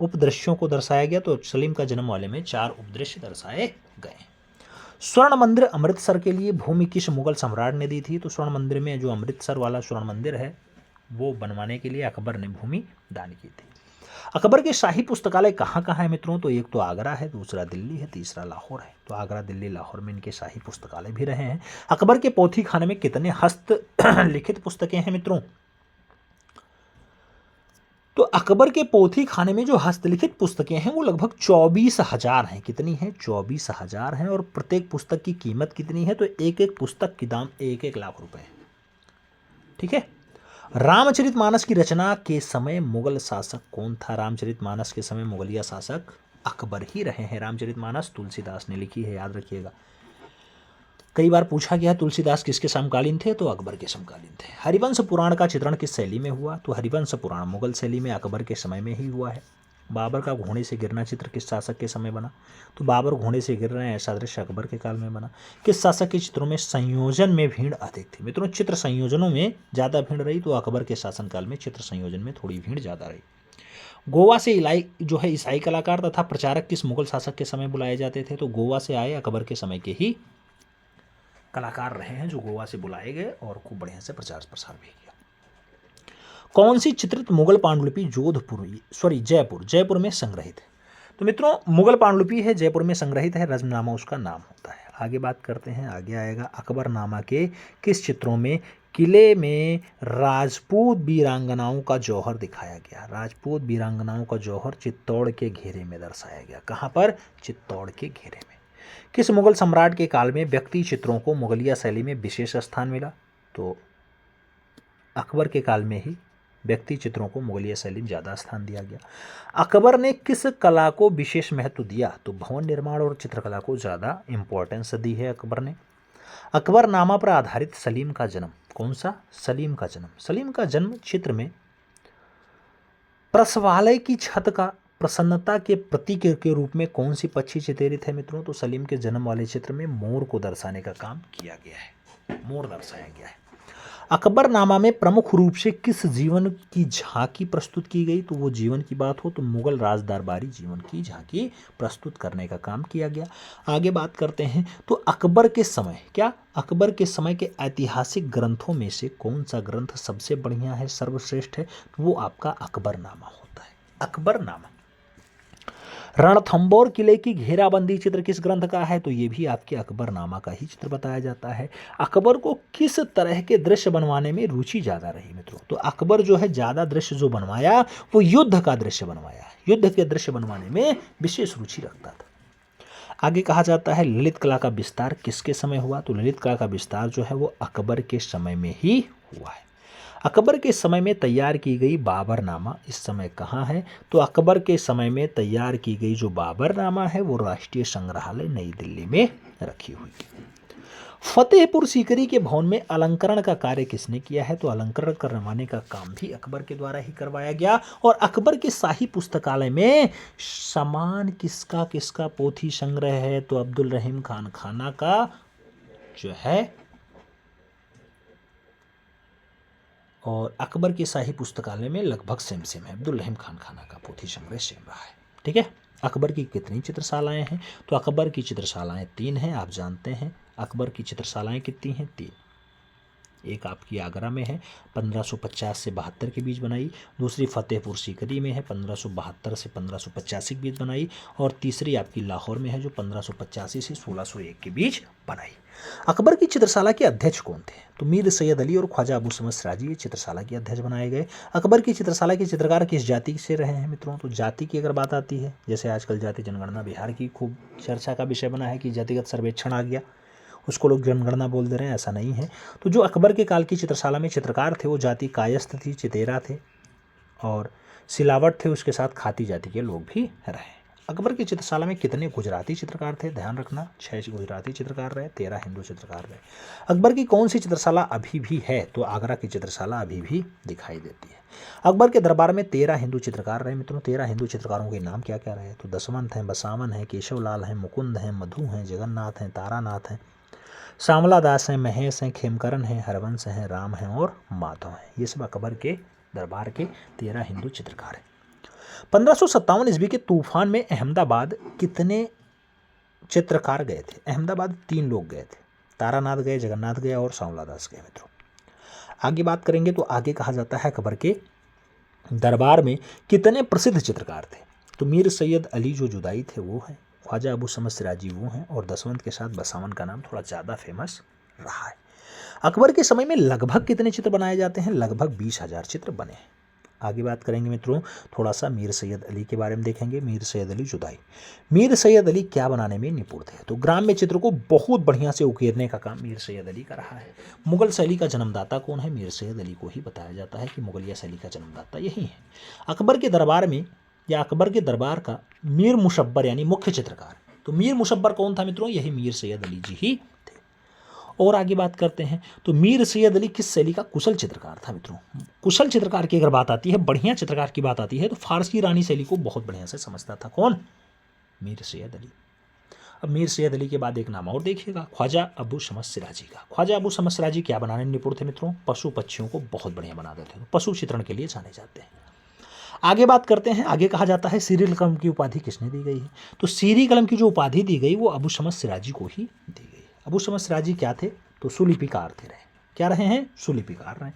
उपदृश्यों को दर्शाया गया? तो सलीम का जन्म वाले में 4 उपदृश्य दर्शाए गए। स्वर्ण मंदिर अमृतसर के लिए भूमि किस मुगल सम्राट ने दी थी? तो स्वर्ण मंदिर में जो अमृतसर वाला स्वर्ण मंदिर है वो बनवाने के लिए अकबर ने भूमि दान की थी। अकबर के शाही पुस्तकालय कहाँ कहाँ है मित्रों? तो एक तो आगरा है, दूसरा दिल्ली है, तीसरा लाहौर है। तो आगरा, दिल्ली, लाहौर में इनके शाही पुस्तकालय भी रहे हैं। अकबर के पोथी खाने में कितने हस्त लिखित पुस्तकें हैं मित्रों? तो अकबर के पोथी खाने में जो हस्तलिखित पुस्तकें हैं वो लगभग 24,000 हैं। कितनी हैं? 24,000 हैं। और प्रत्येक पुस्तक की कीमत कितनी है? तो एक एक पुस्तक की दाम 1-1 लाख रुपए है। ठीक है। रामचरितमानस की रचना के समय मुगल शासक कौन था? रामचरितमानस के समय मुगलिया शासक अकबर ही रहे हैं। रामचरितमानस तुलसीदास ने लिखी है, याद रखिएगा। कई बार पूछा गया तुलसीदास किसके समकालीन थे? तो अकबर के समकालीन थे। हरिवंश पुराण का चित्रण किस शैली में हुआ? तो हरिवंश पुराण मुगल शैली में अकबर के समय में ही हुआ है। बाबर का घोड़े से गिरना चित्र किस शासक के समय बना? तो बाबर घोड़े से गिर रहे हैं, ऐसा दृश्य अकबर के काल में बना। किस शासक के चित्रों में संयोजन में भीड़ अधिक थी? मित्रों चित्र संयोजनों में ज़्यादा भीड़ रही, तो अकबर के शासनकाल में चित्र संयोजन में थोड़ी भीड़ ज़्यादा रही। गोवा से ईसाई कलाकार तथा प्रचारक किस मुगल शासक के समय बुलाए जाते थे? तो गोवा से आए अकबर के समय के ही कलाकार रहे हैं जो गोवा से बुलाए गए और खूब बढ़िया से प्रचार प्रसार भी किया। कौन सी चित्रित मुगल पांडुलिपि जयपुर में संग्रहित है? तो मित्रों मुगल पांडुलिपि है, जयपुर में संग्रहित है, रजमनामा उसका नाम होता है। आगे बात करते हैं, आगे आएगा अकबरनामा के किस चित्रों में किले में राजपूत वीरांगनाओं का जौहर दिखाया गया? राजपूत वीरांगनाओं का जौहर चित्तौड़ के घेरे में दर्शाया गया। कहाँ पर? चित्तौड़ के घेरे में। किस मुगल सम्राट के काल में व्यक्ति चित्रों को मुगलिया शैली में विशेष स्थान मिला? तो अकबर के काल में ही व्यक्ति चित्रों को मुगलिया शैली में ज़्यादा स्थान दिया गया। अकबर ने किस कला को विशेष महत्व दिया? तो भवन निर्माण और चित्रकला को ज़्यादा इंपॉर्टेंस दी है अकबर ने। अकबरनामा पर आधारित सलीम का जन्म कौन सा? सलीम का जन्म। सलीम का जन्म चित्र में प्रसवालय की छत का प्रसन्नता के प्रतीक के रूप में कौन सी पक्षी चित्रित है मित्रों? तो सलीम के जन्म वाले चित्र में मोर को दर्शाने का काम किया गया है, मोर दर्शाया गया है। अकबरनामा में प्रमुख रूप से किस जीवन की झांकी प्रस्तुत की गई? तो वो जीवन की बात हो तो मुगल राज दरबारी जीवन की झांकी प्रस्तुत करने का काम किया गया। आगे बात करते हैं, तो अकबर के समय के ऐतिहासिक ग्रंथों में से कौन सा ग्रंथ सबसे बढ़िया है, सर्वश्रेष्ठ है? तो वो आपका अकबरनामा होता है, अकबरनामा। रणथंबोर किले की घेराबंदी चित्र किस ग्रंथ का है? तो ये भी आपके अकबरनामा का ही चित्र बताया जाता है। अकबर को किस तरह के दृश्य बनवाने में रुचि ज़्यादा रही मित्रों? तो अकबर जो है ज़्यादा दृश्य जो बनवाया वो युद्ध का दृश्य बनवाया, युद्ध के दृश्य बनवाने में विशेष रुचि रखता था। आगे कहा जाता है ललित कला का विस्तार किसके समय हुआ? तो ललित कला का विस्तार जो है वो अकबर के समय में ही हुआ है। अकबर के समय में तैयार की गई बाबरनामा इस समय कहाँ है? तो अकबर के समय में तैयार की गई जो बाबरनामा है वो राष्ट्रीय संग्रहालय नई दिल्ली में रखी हुई है। फतेहपुर सीकरी के भवन में अलंकरण का कार्य किसने किया है? तो अलंकरण करवाने का काम भी अकबर के द्वारा ही करवाया गया। और अकबर के शाही पुस्तकालय में समान किसका किसका पोथी संग्रह है? तो अब्दुल रहीम खान खाना का जो है, और अकबर के शाही पुस्तकालय में लगभग सेम है। अब्दुल रहीम खान खाना का पोथी संग्रह सेम रहा है। ठीक है। अकबर की कितनी चित्रशालाएं हैं? तो अकबर की चित्रशालाएं 3 हैं। आप जानते हैं अकबर की चित्रशालाएं कितनी हैं? 3। एक आपकी आगरा में है 1550 से 72 के बीच बनाई, दूसरी फतेहपुर सीकरी में है 1572 से 1585 के बीच बनाई, और तीसरी आपकी लाहौर में है जो 1585 से 1601 के बीच बनाई। अकबर की चित्रशाला के अध्यक्ष कौन थे? तो मीर सैयद अली और ख्वाजा अबू समद सिराजी ये चित्रशाला के अध्यक्ष बनाए गए। अकबर की चित्रशाला के चित्रकार किस जाति से रहे हैं मित्रों? तो जाति की अगर बात आती है, जैसे आजकल जाति जनगणना बिहार की खूब चर्चा का विषय बना है कि जातिगत सर्वेक्षण आ गया, उसको लोग जनगणना बोल दे रहे हैं, ऐसा नहीं है। तो जो अकबर के काल की चित्रशाला में चित्रकार थे वो जाति कायस्थ थी, चितेरा थे और सिलावट थे, उसके साथ खाती जाति के लोग भी रहे। अकबर की चित्रशाला में कितने गुजराती चित्रकार थे? ध्यान रखना 6 गुजराती चित्रकार रहे, 13 हिंदू चित्रकार रहे। अकबर की कौन सी चित्रशाला अभी भी है? तो आगरा की चित्रशाला अभी भी दिखाई देती है। अकबर के दरबार में 13 हिंदू चित्रकार रहे मित्रों। 13 हिंदू चित्रकारों के नाम क्या क्या रहे? तो दसवंत हैं, बसावन हैं, केशवलाल हैं, मुकुंद हैं, मधु हैं, जगन्नाथ हैं, तारानाथ हैं, श्यामला दास हैं, महेश हैं, खेमकरण हैं, हरवंश हैं, राम हैं और माधव हैं। ये सब अकबर के दरबार के 13 हिंदू चित्रकार हैं। 1557 ईस्वी के तूफान में अहमदाबाद कितने चित्रकार गए थे? अहमदाबाद 3 लोग गए थे, तारानाथ गए, जगन्नाथ गए और श्यामला दास गए मित्रों। आगे बात करेंगे तो आगे कहा जाता है अकबर के दरबार में कितने प्रसिद्ध चित्रकार थे? तो मीर सैयद अली जो जुदाई थे वो हैं, ख्वाजा अबू समद सिराजी वो हैं, और दसवंत के साथ बसावन का नाम थोड़ा ज़्यादा फेमस रहा है। अकबर के समय में लगभग कितने चित्र बनाए जाते हैं? लगभग 20,000 चित्र बने हैं। आगे बात करेंगे मित्रों, थोड़ा सा मीर सैयद अली के बारे में देखेंगे। मीर सैयद अली जुदाई। मीर सैयद अली क्या बनाने में निपुण थे? तो ग्राम्य चित्र को बहुत बढ़िया से उकेरने का काम मीर सैयद अली का रहा है। मुगल शैली का जन्मदाता कौन है? मीर सैयद अली को ही बताया जाता है कि मुगलिया शैली का जन्मदाता यही है। अकबर के दरबार में या अकबर के दरबार का मीर मुशब्बर यानी मुख्य चित्रकार, तो मीर मुशब्बर कौन था मित्रों? यही मीर सैयद अली जी ही थे। और आगे बात करते हैं तो मीर सैयद अली किस शैली का कुशल चित्रकार था मित्रों? कुशल चित्रकार की अगर बात आती है, बढ़िया चित्रकार की बात आती है, तो फारसी रानी शैली को बहुत बढ़िया से समझता था। कौन? मीर सैयद अली। अब मीर सैयद अली के बाद एक नाम और देखिएगा, ख्वाजा अबू समद सिराजी का। ख्वाजा अबू समद सिराजी क्या बनाने में निपुण थे मित्रों? पशु पक्षियों को बहुत बढ़िया बना देते थे, पशु चित्रण के लिए जाने जाते हैं। आगे बात करते हैं, आगे कहा जाता है सीरी कलम की उपाधि किसने दी गई है? तो सीरी कलम की जो उपाधि दी गई वो अबू समद सिराजी को ही दी गई। अबू समद सिराजी क्या थे? तो सुलिपिकार थे रहे। क्या रहे हैं? सुलिपिकार रहे।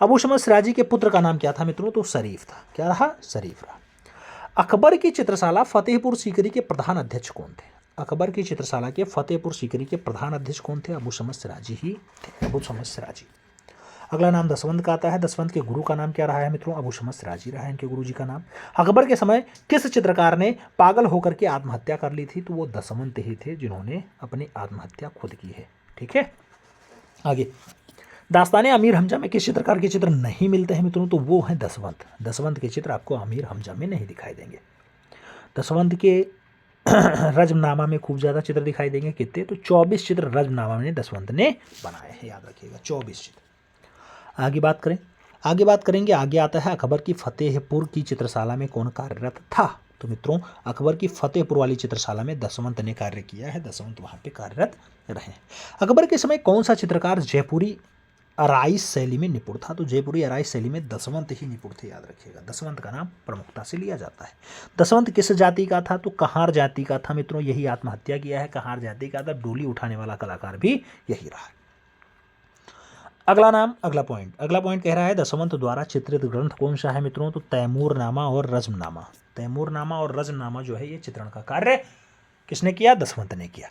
अबू समद सिराजी के पुत्र का नाम क्या था मित्रों? तो शरीफ था। क्या रहा? शरीफ रहा। अकबर की चित्रशाला फतेहपुर सीकरी के प्रधान अध्यक्ष कौन थे? अकबर की चित्रशाला के फतेहपुर सीकरी के प्रधान अध्यक्ष कौन थे? अबू समद सिराजी ही थे, अबू समद सिराजी। अगला नाम दसवंत का आता है। दसवंत के गुरु का नाम क्या रहा है मित्रों? अबू समद सिराजी रहा है इनके गुरु जी का नाम। अकबर के समय किस चित्रकार ने पागल होकर के आत्महत्या कर ली थी? तो वो दसवंत ही थे जिन्होंने अपनी आत्महत्या खुद की है। ठीक है, आगे दास्ताने अमीर हमजा में किस चित्रकार के चित्र नहीं मिलते हैं मित्रों? तो वो हैं दसवंत। दसवंत के चित्र आपको अमीर हमजा में नहीं दिखाई देंगे। दसवंत के रज्मनामा में खूब ज़्यादा चित्र दिखाई देंगे। कितने? तो 24 चित्र रज्मनामा में दसवंत ने बनाए हैं, याद रखिएगा 24 चित्र। आगे बात करेंगे, आगे आता है अकबर की फतेहपुर की चित्रशाला में कौन कार्यरत था? तो मित्रों अकबर की फतेहपुर वाली चित्रशाला में दसवंत ने कार्य किया है, दसवंत वहाँ पे कार्यरत रहे। अकबर के समय कौन सा चित्रकार जयपुरी अराइस शैली में निपुण था? तो जयपुरी अराइस शैली में दसवंत ही निपुण थे, याद रखिएगा। दसवंत का नाम प्रमुखता से लिया जाता है। दसवंत किस जाति का था? तो कहार जाति का था मित्रों, यही आत्महत्या किया है, कहार जाति का था। डोली उठाने वाला कलाकार भी यही रहा। अगला पॉइंट कह रहा है दसवंत द्वारा चित्रित ग्रंथ कौन सा है मित्रों? तो तैमूरनामा और रज्मनामा। तैमूरनामा और रज्मनामा जो है ये चित्रण का कार्य किसने किया? दसवंत ने किया।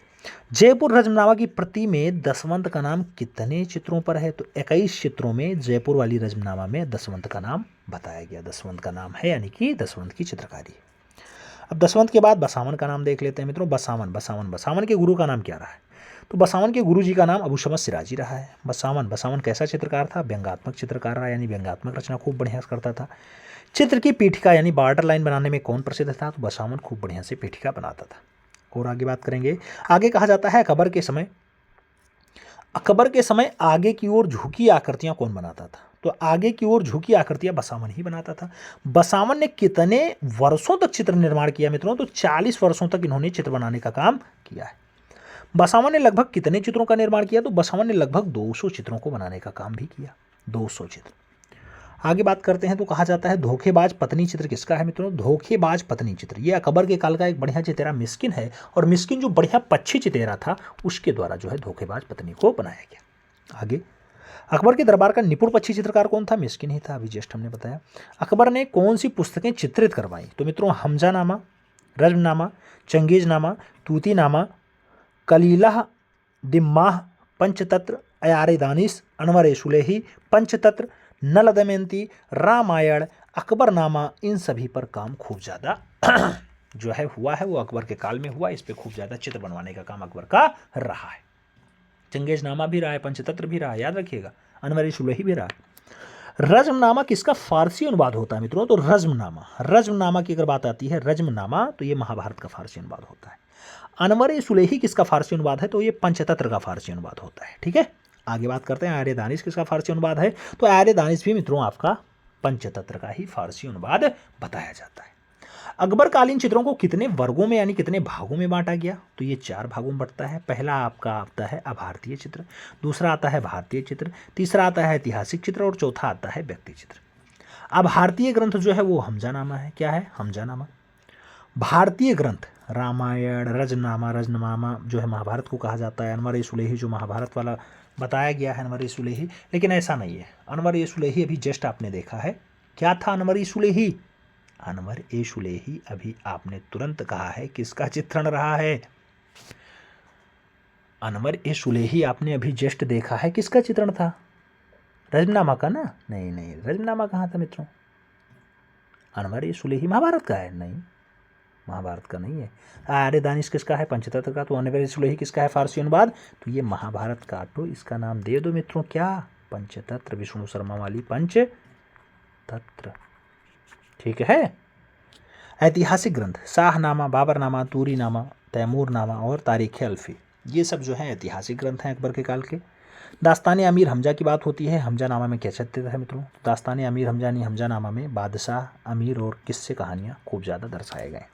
जयपुर रज्मनामा की प्रति में दसवंत का नाम कितने चित्रों पर है? तो 21 चित्रों में जयपुर वाली रज्मनामा में दसवंत का नाम बताया गया। दसवंत का नाम है, यानी कि दसवंत की चित्रकारी। अब दसवंत के बाद बसावन का नाम देख लेते हैं मित्रों। बसावन के गुरु का नाम क्या रहा है? तो बसावन के गुरु जी का नाम अबू समद सिराजी रहा है। बसावन कैसा चित्रकार था? व्यंग्यात्मक चित्रकार रहा, यानी व्यंग्यात्मक रचना खूब बढ़िया से करता था। चित्र की पीठिका यानी बॉर्डर लाइन बनाने में कौन प्रसिद्ध था? तो बसावन खूब बढ़िया से पीठिका बनाता था। और आगे बात करेंगे, आगे कहा जाता है अकबर के समय आगे की ओर झुकी आकृतियां कौन बनाता था? तो आगे की ओर झुकी आकृतियां बसावन ही बनाता था। बसावन ने कितने वर्षों तक चित्र निर्माण किया मित्रों? तो 40 वर्षों तक इन्होंने चित्र बनाने का काम किया है। बसावन ने लगभग कितने चित्रों का निर्माण किया? तो बसावन ने लगभग 200 चित्रों को बनाने का काम भी किया, 200 चित्र। आगे बात करते हैं तो कहा जाता है धोखेबाज पत्नी चित्र किसका है मित्रों? धोखेबाज पत्नी चित्र ये अकबर के काल का एक बढ़िया चितेरा मिस्किन है, और मिस्किन जो बढ़िया पक्षी चितेरा था उसके द्वारा जो है धोखेबाज पत्नी को बनाया गया। आगे अकबर के दरबार का निपुण पक्षी चित्रकार कौन था? मिस्किन ही था, अभी जस्ट हमने बताया। अकबर ने कौन सी पुस्तकें चित्रित करवाई? तो मित्रों हमजानामा, रज्मनामा, चंगेजनामा, तूतीनामा, कलीला दिम्माह, पंचतंत्र, अयारे दानिश, अनवर ए सुलेही, पंचतंत्र, नल दमयंती, रामायण, अकबरनामा, इन सभी पर काम खूब ज़्यादा जो है हुआ है, वो अकबर के काल में हुआ। इस पे खूब ज़्यादा चित्र बनवाने का काम अकबर का रहा है। चंगेजनामा भी रहा है, पंचतंत्र भी रहा है, याद रखिएगा, अनवर ए सुलेही भी रहा है। रज्मनामा किसका फारसी अनुवाद होता है मित्रों? तो रज्मनामा की अगर बात आती है, रज्मनामा, तो ये महाभारत का फारसी अनुवाद होता है। अनवर ए सुलेही किसका फारसी अनुवाद है? तो ये पंचतंत्र का फारसी अनुवाद होता है। ठीक है, आगे बात करते हैं आर्य दानिश किसका फारसी अनुवाद है? तो आर्य दानिश भी मित्रों आपका पंचतंत्र का ही फारसी अनुवाद बताया जाता है। अकबरकालीन चित्रों को कितने वर्गों में यानी कितने भागों में बांटा गया? तो ये 4 भागों में बढ़ता है। पहला आपका आता है अभारतीय चित्र, दूसरा आता है भारतीय चित्र, तीसरा आता है ऐतिहासिक चित्र और चौथा आता है व्यक्ति चित्र। अभारतीय ग्रंथ जो है वो हमजानामा है। क्या है? हमजानामा। भारतीय ग्रंथ रामायण, रजनामा जो है महाभारत को कहा जाता है। अनवर ए सुलेही जो महाभारत वाला बताया गया है, अनवर ए सुलेही, लेकिन ऐसा नहीं है। अनवर ए सुलेही अभी जस्ट आपने देखा है, क्या था अनवर ए सुलेही? अनवर ए सुलेही अभी आपने तुरंत कहा है किसका चित्रण रहा है? अनवर ए सुलेही आपने अभी जस्ट देखा है, किसका चित्रण था? रजनामा का ना? नहीं, रजनामा कहाँ था मित्रों? अनवर ए सुलेही महाभारत का है? नहीं, महाभारत का नहीं है। आर्य दानिश किसका है? पंचतंत्र का। तो अनवर ए सुलेही किसका है फारसी अनुवाद? तो ये महाभारत का। तो इसका नाम दे दो मित्रों, क्या? पंचतंत्र, विष्णु शर्मा वाली पंचतंत्र। ठीक है। ऐतिहासिक ग्रंथ शाहनामा, बाबरनामा, तूरीनामा, तैमूरनामा और तारीख अल्फी, ये सब जो है ऐतिहासिक ग्रंथ हैं अकबर के काल के। दास्तान अमीर हमजा की बात होती है, हमजानामा में क्या चित्रित है मित्रों? दास्तान अमीर हमजा यानी हमजानामा में बादशाह, अमीर और किस्से कहानियाँ खूब ज़्यादा दर्शाए गए।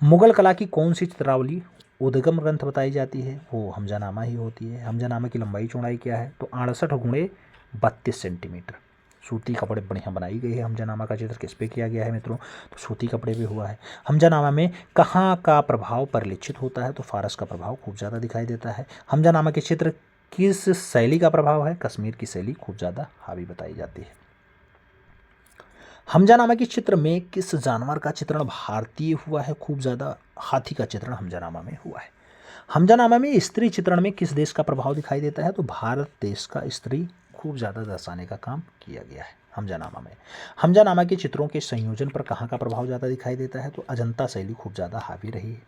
मुगल कला की कौन सी चित्रावली उद्गम ग्रंथ बताई जाती है? वो हमजानामा ही होती है। हमजानामा की लंबाई चौड़ाई क्या है? तो 68 गुणे 32 सेंटीमीटर। सूती कपड़े बढ़िया बनाई गई है। हमजानामा का चित्र किस पे किया गया है मित्रों? तो सूती कपड़े पे हुआ है। हमजानामा में कहाँ का प्रभाव परिलक्षित होता है? तो फारस का प्रभाव खूब ज़्यादा दिखाई देता है। हमजानामा के चित्र किस शैली का प्रभाव है? कश्मीर की शैली खूब ज़्यादा हावी बताई जाती है। हमजानामा के चित्र में किस जानवर का चित्रण भारतीय हुआ है? खूब ज़्यादा हाथी का चित्रण हमजानामा में हुआ है। हमजानामा में स्त्री चित्रण में किस देश का प्रभाव दिखाई देता है? तो भारत देश का स्त्री खूब ज़्यादा दर्शाने का काम किया गया है हमजानामा में। हमजानामा के चित्रों के संयोजन पर कहाँ का प्रभाव ज़्यादा दिखाई देता है? तो अजंता शैली खूब ज़्यादा हावी रही है।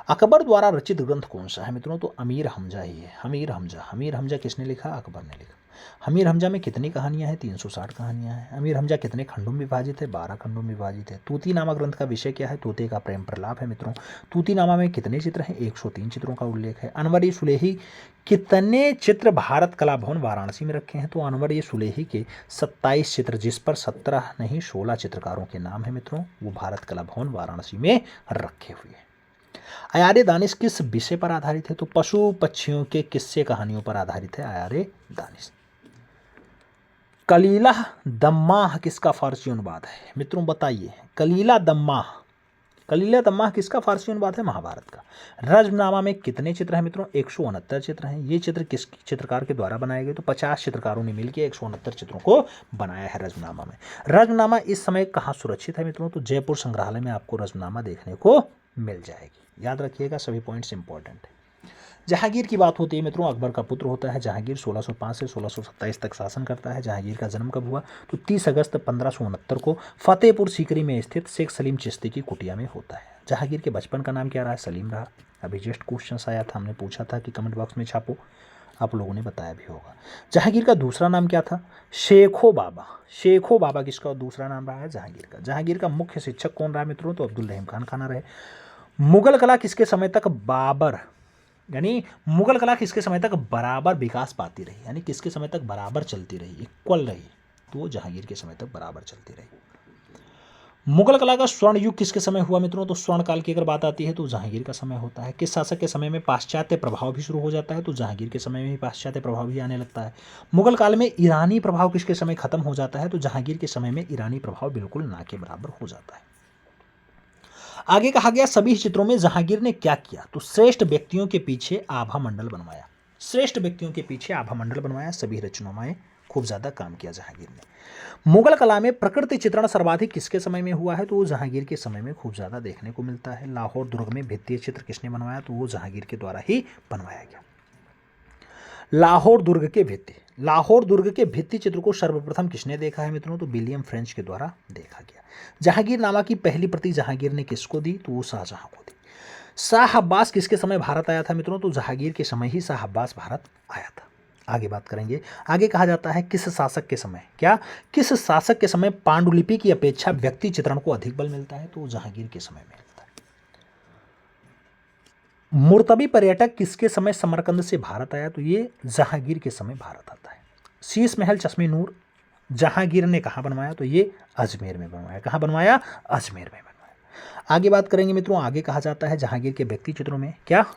अकबर द्वारा रचित ग्रंथ कौन सा है मित्रों? तो अमीर हमजा ही है। अमीर हमजा किसने लिखा? अकबर ने लिखा। अमीर हमजा में कितनी कहानियां हैं? 360 कहानियां हैं। अमीर हमजा कितने खंडों में विभाजित है? 12 खंडों में विभाजित है। तूतीनामा ग्रंथ का विषय क्या है? तोते का प्रेम प्रलाप है मित्रों। तूतीनामा में कितने चित्र हैं? 103 चित्रों का उल्लेख है। अनवर ए सुलेही कितने चित्र भारत कला भवन वाराणसी में रखे हैं? तो अनवर ए सुलेही के 27 चित्र, जिस पर 17 नहीं 16 चित्रकारों के नाम है मित्रों, वो भारत कला भवन वाराणसी में रखे हुए हैं। अयारे दानिश किस विषय पर आधारित है? तो पशु पक्षियों के किस्से कहानियों पर आधारित है अयारे दानिश। कलीला दम्माह किसका फारसी अनुवाद है मित्रों? बताइए। कलीला दम्माह किसका फारसी अनुवाद है? महाभारत का। रज्मनामा में कितने चित्र हैं मित्रों? 169 चित्र हैं। ये चित्र किस चित्रकार के द्वारा बनाए गए? तो 50 चित्रकारों ने मिलकर 169 चित्रों को बनाया है रज्मनामा में। रज्मनामा इस समय कहाँ सुरक्षित है मित्रों? तो जयपुर संग्रहालय में आपको रज्मनामा देखने को मिल जाएगी। याद रखिएगा, सभी पॉइंट्स इंपॉर्टेंट है। जहांगीर की बात होती है मित्रों, अकबर का पुत्र होता है जहांगीर। 1605 से 1627 तक शासन करता है। जहांगीर का जन्म कब हुआ? तो 30 अगस्त 1569 को फतेहपुर सीकरी में स्थित शेख सलीम चिश्ती की कुटिया में होता है। जहांगीर के बचपन का नाम क्या रहा? सलीम रहा। अभी जस्ट क्वेश्चन आया था, हमने पूछा था कि कमेंट बॉक्स में छापो, आप लोगों ने बताया भी होगा। जहांगीर का दूसरा नाम क्या था? शेखो बाबा किसका दूसरा नाम रहा है? जहांगीर का। जहांगीर का मुख्य शिक्षक कौन रहा मित्रों? तो अब्दुल रहीम खान खाना रहे। मुगल कला किसके समय तक बराबर विकास पाती रही, यानी किसके समय तक बराबर चलती रही, इक्वल रही? तो जहांगीर के समय तक बराबर चलती रही। मुगल कला का स्वर्ण युग किसके समय हुआ मित्रों? तो स्वर्ण काल की अगर बात आती है तो जहांगीर का समय होता है। किस शासक के समय में पाश्चात्य प्रभाव भी शुरू हो जाता है? तो जहांगीर के समय में ही पाश्चात्य प्रभाव भी आने लगता है। मुगल काल में ईरानी प्रभाव किसके समय खत्म हो जाता है? तो जहांगीर के समय में ईरानी प्रभाव बिल्कुल ना के बराबर हो जाता है। आगे कहा गया सभी चित्रों में जहांगीर ने क्या किया? तो श्रेष्ठ व्यक्तियों के पीछे आभा मंडल बनवाया। श्रेष्ठ व्यक्तियों के पीछे आभा मंडल बनवाया, सभी रचनाओं खूब ज़्यादा काम किया जहांगीर ने। मुगल कला में प्रकृति चित्रण सर्वाधिक किसके समय में हुआ है, तो वो जहांगीर के समय में खूब ज़्यादा देखने को मिलता है। लाहौर दुर्ग में भित्ति चित्र किसने बनवाया, तो वो जहांगीर के द्वारा ही बनवाया गया। लाहौर दुर्ग के भित्ति चित्र को सर्वप्रथम किसने देखा है मित्रों, तो विलियम फ्रेंच के द्वारा देखा गया। जहांगीरनामा की पहली प्रति जहांगीर ने किसको दी, तो वो शाहजहां को दी। शाह अब्बास किसके समय भारत आया था मित्रों, तो जहांगीर के समय ही शाह अब्बास भारत आया था। आगे बात करेंगे। आगे कहा जाता है किस शासक के समय, किस शासक के समय पांडुलिपि की अपेक्षा व्यक्ति चित्रण को अधिक बल मिलता है, तो जहांगीर के समय में मिलता है। मुर्तबी पर्यटक किसके समय समरकंद से भारत आया, तो ये जहांगीर के समय भारत आता है। शीश महल चश्मे नूर जहांगीर ने कहाँ बनवाया, तो ये अजमेर में बनवाया। कहाँ बनवाया, अजमेर में बनवाया। आगे बात करेंगे मित्रों। आगे कहा जाता है जहांगीर के व्यक्ति चित्रों में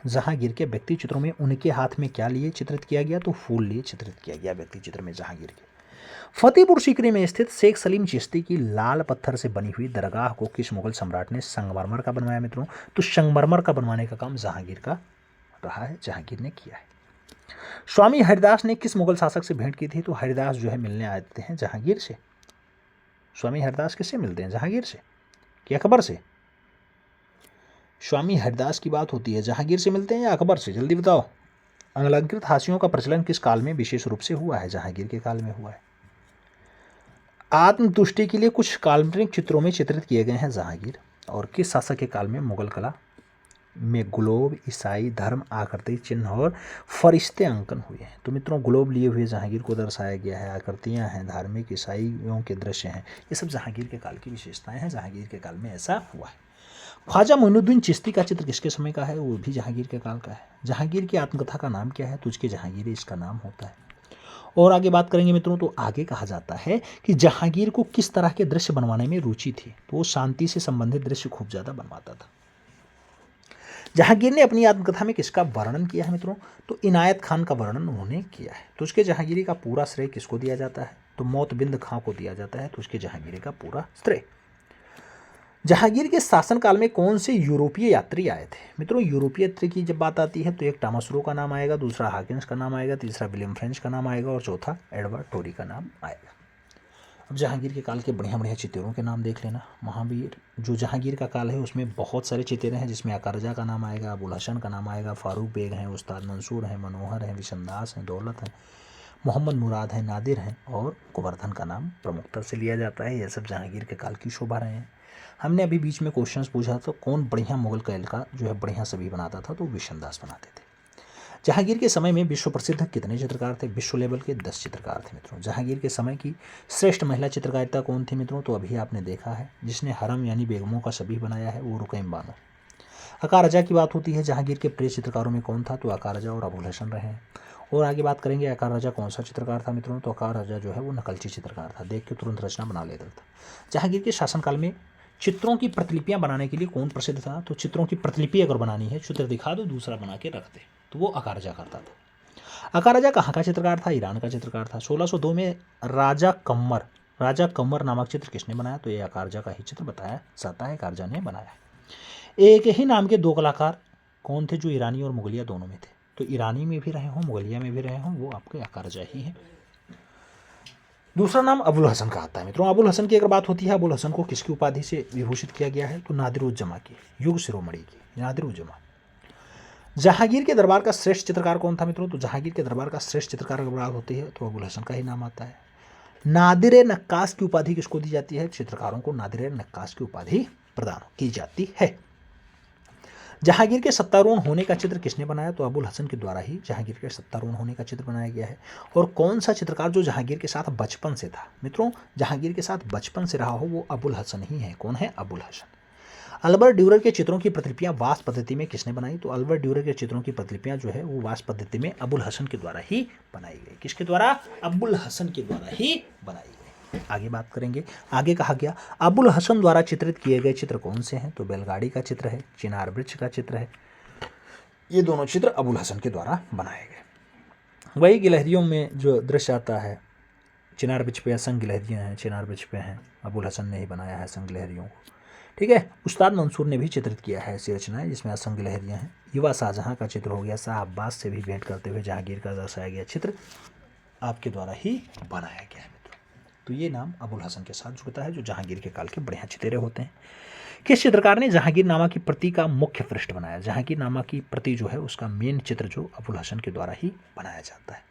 जहांगीर के व्यक्ति चित्रों में उनके हाथ में क्या लिए चित्रित किया गया, तो फूल लिए चित्रित किया गया व्यक्ति चित्र में जहांगीर के। फतेहपुर सीकरी में स्थित शेख सलीम चिश्ती की लाल पत्थर से बनी हुई दरगाह को किस मुगल सम्राट ने संगमरमर का बनवाया मित्रों, तो संगमरमर का बनवाने का काम जहांगीर का रहा है, जहांगीर ने किया है। स्वामी हरिदास ने किस मुगल शासक से भेंट की थी, तो हरिदास जो है मिलने आते हैं जहांगीर से। स्वामी हरिदास किससे मिलते हैं, जहांगीर से कि अकबर से? स्वामी हरिदास की बात होती है, जहांगीर से मिलते हैं या अकबर से, जल्दी बताओ। अलंकृत हाशियों का प्रचलन किस काल में विशेष रूप से हुआ है, जहांगीर के काल में हुआ है। आत्मतुष्टि के लिए कुछ काल्पनिक चित्रों में चित्रित किए गए हैं जहांगीर, और किस शासक के काल में मुगल कला में ग्लोब, ईसाई धर्म, आकृति चिन्ह और फरिश्ते अंकन हुए हैं। तो मित्रों ग्लोब लिए हुए जहांगीर को दर्शाया गया है, आकृतियां हैं, धार्मिक ईसाइयों के दृश्य हैं, ये सब जहांगीर के काल की विशेषताएं हैं। जहांगीर के काल में ऐसा हुआ है। ख्वाजा मोइनुद्दीन चिश्ती का चित्र किसके समय का है, वो भी जहांगीर के काल का है। जहांगीर की आत्मकथा का नाम क्या है, तुझके जहांगीर इसका नाम होता है। और आगे बात करेंगे मित्रों। तो आगे कहा जाता है कि जहांगीर को किस तरह के दृश्य बनवाने में रुचि थी, तो वो शांति से संबंधित दृश्य खूब ज़्यादा बनवाता था। जहांगीर ने अपनी आत्मकथा में किसका वर्णन किया है मित्रों, तो इनायत खान का वर्णन उन्होंने किया है। तो उसके जहांगीरी का पूरा श्रेय किसको दिया जाता है, तो मोतबिंद खां को दिया जाता है। तो उसके जहांगीरी का पूरा श्रेय। जहांगीर के शासनकाल में कौन से यूरोपीय यात्री आए थे मित्रों? यूरोपीय यात्री की जब बात आती है तो एक टॉमस रो का नाम आएगा, दूसरा हाकिंस का नाम आएगा, तीसरा विलियम फ्रेंच का नाम आएगा और चौथा एडवर्ड टोरी का नाम आएगा। अब जहांगीर के काल के बढ़िया बढ़िया चित्रों के नाम देख लेना। महावीर जो जहांगीर का काल है उसमें बहुत सारे चित्रे हैं, जिसमें अकारजा का नाम आएगा, अबुल हसन का नाम आएगा, फारूक बेग हैं, उस्ताद मंसूर हैं, मनोहर हैं, विशनदास हैं, दौलत हैं, मोहम्मद मुराद हैं, नादिर हैं और गोवर्धन का नाम प्रमुखता से लिया जाता है। यह सब जहांगीर के काल की शोभा रहे हैं। हमने अभी बीच में क्वेश्चंस पूछा था कौन बढ़िया मुगल काल का जो है बढ़िया सभी बनाता था, तो विशनदास बनाते थे। जहांगीर के समय में विश्व प्रसिद्ध कितने चित्रकार थे? विश्व लेवल के 10 चित्रकार थे मित्रों। जहांगीर के समय की श्रेष्ठ महिला चित्रकारिता कौन थी मित्रों? तो अभी आपने देखा है, जिसने हरम यानी बेगमों का शबीह बनाया है, वो रुकैम बानो। अकार रजा की बात होती है, जहांगीर के प्रिय चित्रकारों में कौन था? तो अकार रजा और अबुल हसन रहे हैं। और आगे बात करेंगे अकार रजा कौन सा चित्रकार था मित्रों? तो अकार रजा जो है वो नकलची चित्रकार था, देख के तुरंत रचना बना लेता था। जहांगीर के शासनकाल में चित्रों की प्रतिलिपियां बनाने के लिए कौन प्रसिद्ध था? तो चित्रों की प्रतिलिपि अगर बनानी है, चित्र दिखा दो दूसरा बना के रख दे, तो वो अकार रजा करता था। अकार रजा कहाँ का चित्रकार था? ईरान का चित्रकार था। 1602 में राजा कम्मर नामक चित्र किसने बनाया? तो ये अकार रजा का ही चित्र बताया जाता है, अकार रजा ने बनाया। एक ही नाम के दो कलाकार कौन थे जो ईरानी और मुगलिया दोनों में थे? तो ईरानी में भी रहे हों, मुगलिया में भी रहे हों, वो आपके अकार रजा ही है। दूसरा नाम अबुल हसन का आता है मित्रों। अबुल हसन की अगर बात होती है, अबुल हसन को किसकी उपाधि से विभूषित किया गया है? तो नादिर-उज-जमा की, युग शिरोमणि की, नादिर-उज-जमा। जहांगीर के दरबार का श्रेष्ठ चित्रकार कौन था मित्रों? तो जहांगीर के दरबार का श्रेष्ठ चित्रकार अगर बात होती है तो अबुल हसन का ही नाम आता है। नादिर नक्काश की उपाधि किसको दी जाती है? चित्रकारों को नादिर नक्काश की उपाधि प्रदान की जाती है। जहांगीर के सत्तारूढ़ होने का चित्र किसने बनाया? तो अबुल हसन के द्वारा ही जहांगीर के सत्तारूढ़ होने का चित्र बनाया गया है। और कौन सा चित्रकार जो जहांगीर के साथ बचपन से था मित्रों? जहांगीर के साथ बचपन से रहा हो वो अबुल हसन ही है। कौन है? अबुल हसन। अल्बर्ट ड्यूरर के चित्रों की प्रतिलिपियां वास्त पद्धति में किसने बनाई? तो अल्बर्ट ड्यूरर के चित्रों की प्रतिलिपियां जो है वो वास्त पद्धति में अबुल हसन के द्वारा ही बनाई गई। किसके द्वारा? अबुल हसन के द्वारा ही बनाई गई। आगे बात करेंगे। आगे कहा गया अबुल हसन द्वारा चित्रित किए गए चित्र कौन से हैं? तो बैलगाड़ी का चित्र है, चिनार वृक्ष का चित्र है। ये दोनों चित्र अबुल हसन के द्वारा बनाए गए। वही गिलहरियों में जो दृश्य आता है, चिनार वृक्ष पे असंग गिलहरियाँ हैं, चिनार वृक्ष पे हैं, अबुल हसन ने ही बनाया है असंग गिलहरियों को। ठीक है। उस्ताद मंसूर ने भी चित्रित किया है ऐसी रचनाएं जिसमें असंख्य लहरियाँ हैं। युवा शाहजहाँ का चित्र हो गया, शाह अब्बास से भी भेंट करते हुए जहांगीर का दर्शाया गया चित्र आपके द्वारा ही बनाया गया है मित्रों। तो ये नाम अबुल हसन के साथ जुड़ता है जो जहांगीर के काल के बढ़िया चितेरे होते हैं। किस चित्रकार ने जहांगीरनामा की प्रति का मुख्य पृष्ठ बनाया? जहांगीरनामा की प्रति जो है उसका मेन चित्र जो अबुल हसन के द्वारा ही बनाया जाता है।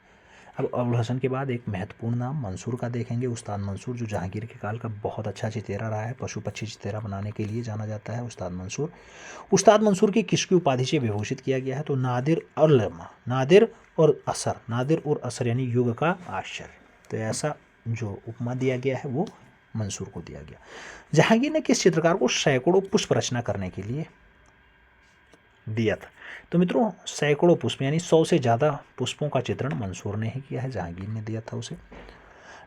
अब अबुल हसन के बाद एक महत्वपूर्ण नाम मंसूर का देखेंगे। उस्ताद मंसूर जो जहांगीर के काल का बहुत अच्छा चितेरा रहा है, पशु पक्षी चितेरा बनाने के लिए जाना जाता है उस्ताद मंसूर। उस्ताद मंसूर की किसकी उपाधि से विभूषित किया गया है? तो नादिर और लमा, नादिर और असर यानी युग का आश्चर्य। तो ऐसा जो उपमा दिया गया है वो मंसूर को दिया गया। जहांगीर ने किस चित्रकार को सैकड़ों पुष्प रचना करने के लिए दिया था? तो मित्रों सैकड़ों पुष्प यानी 100 से ज़्यादा पुष्पों का चित्रण मंसूर ने ही किया है, जहांगीर ने दिया था उसे।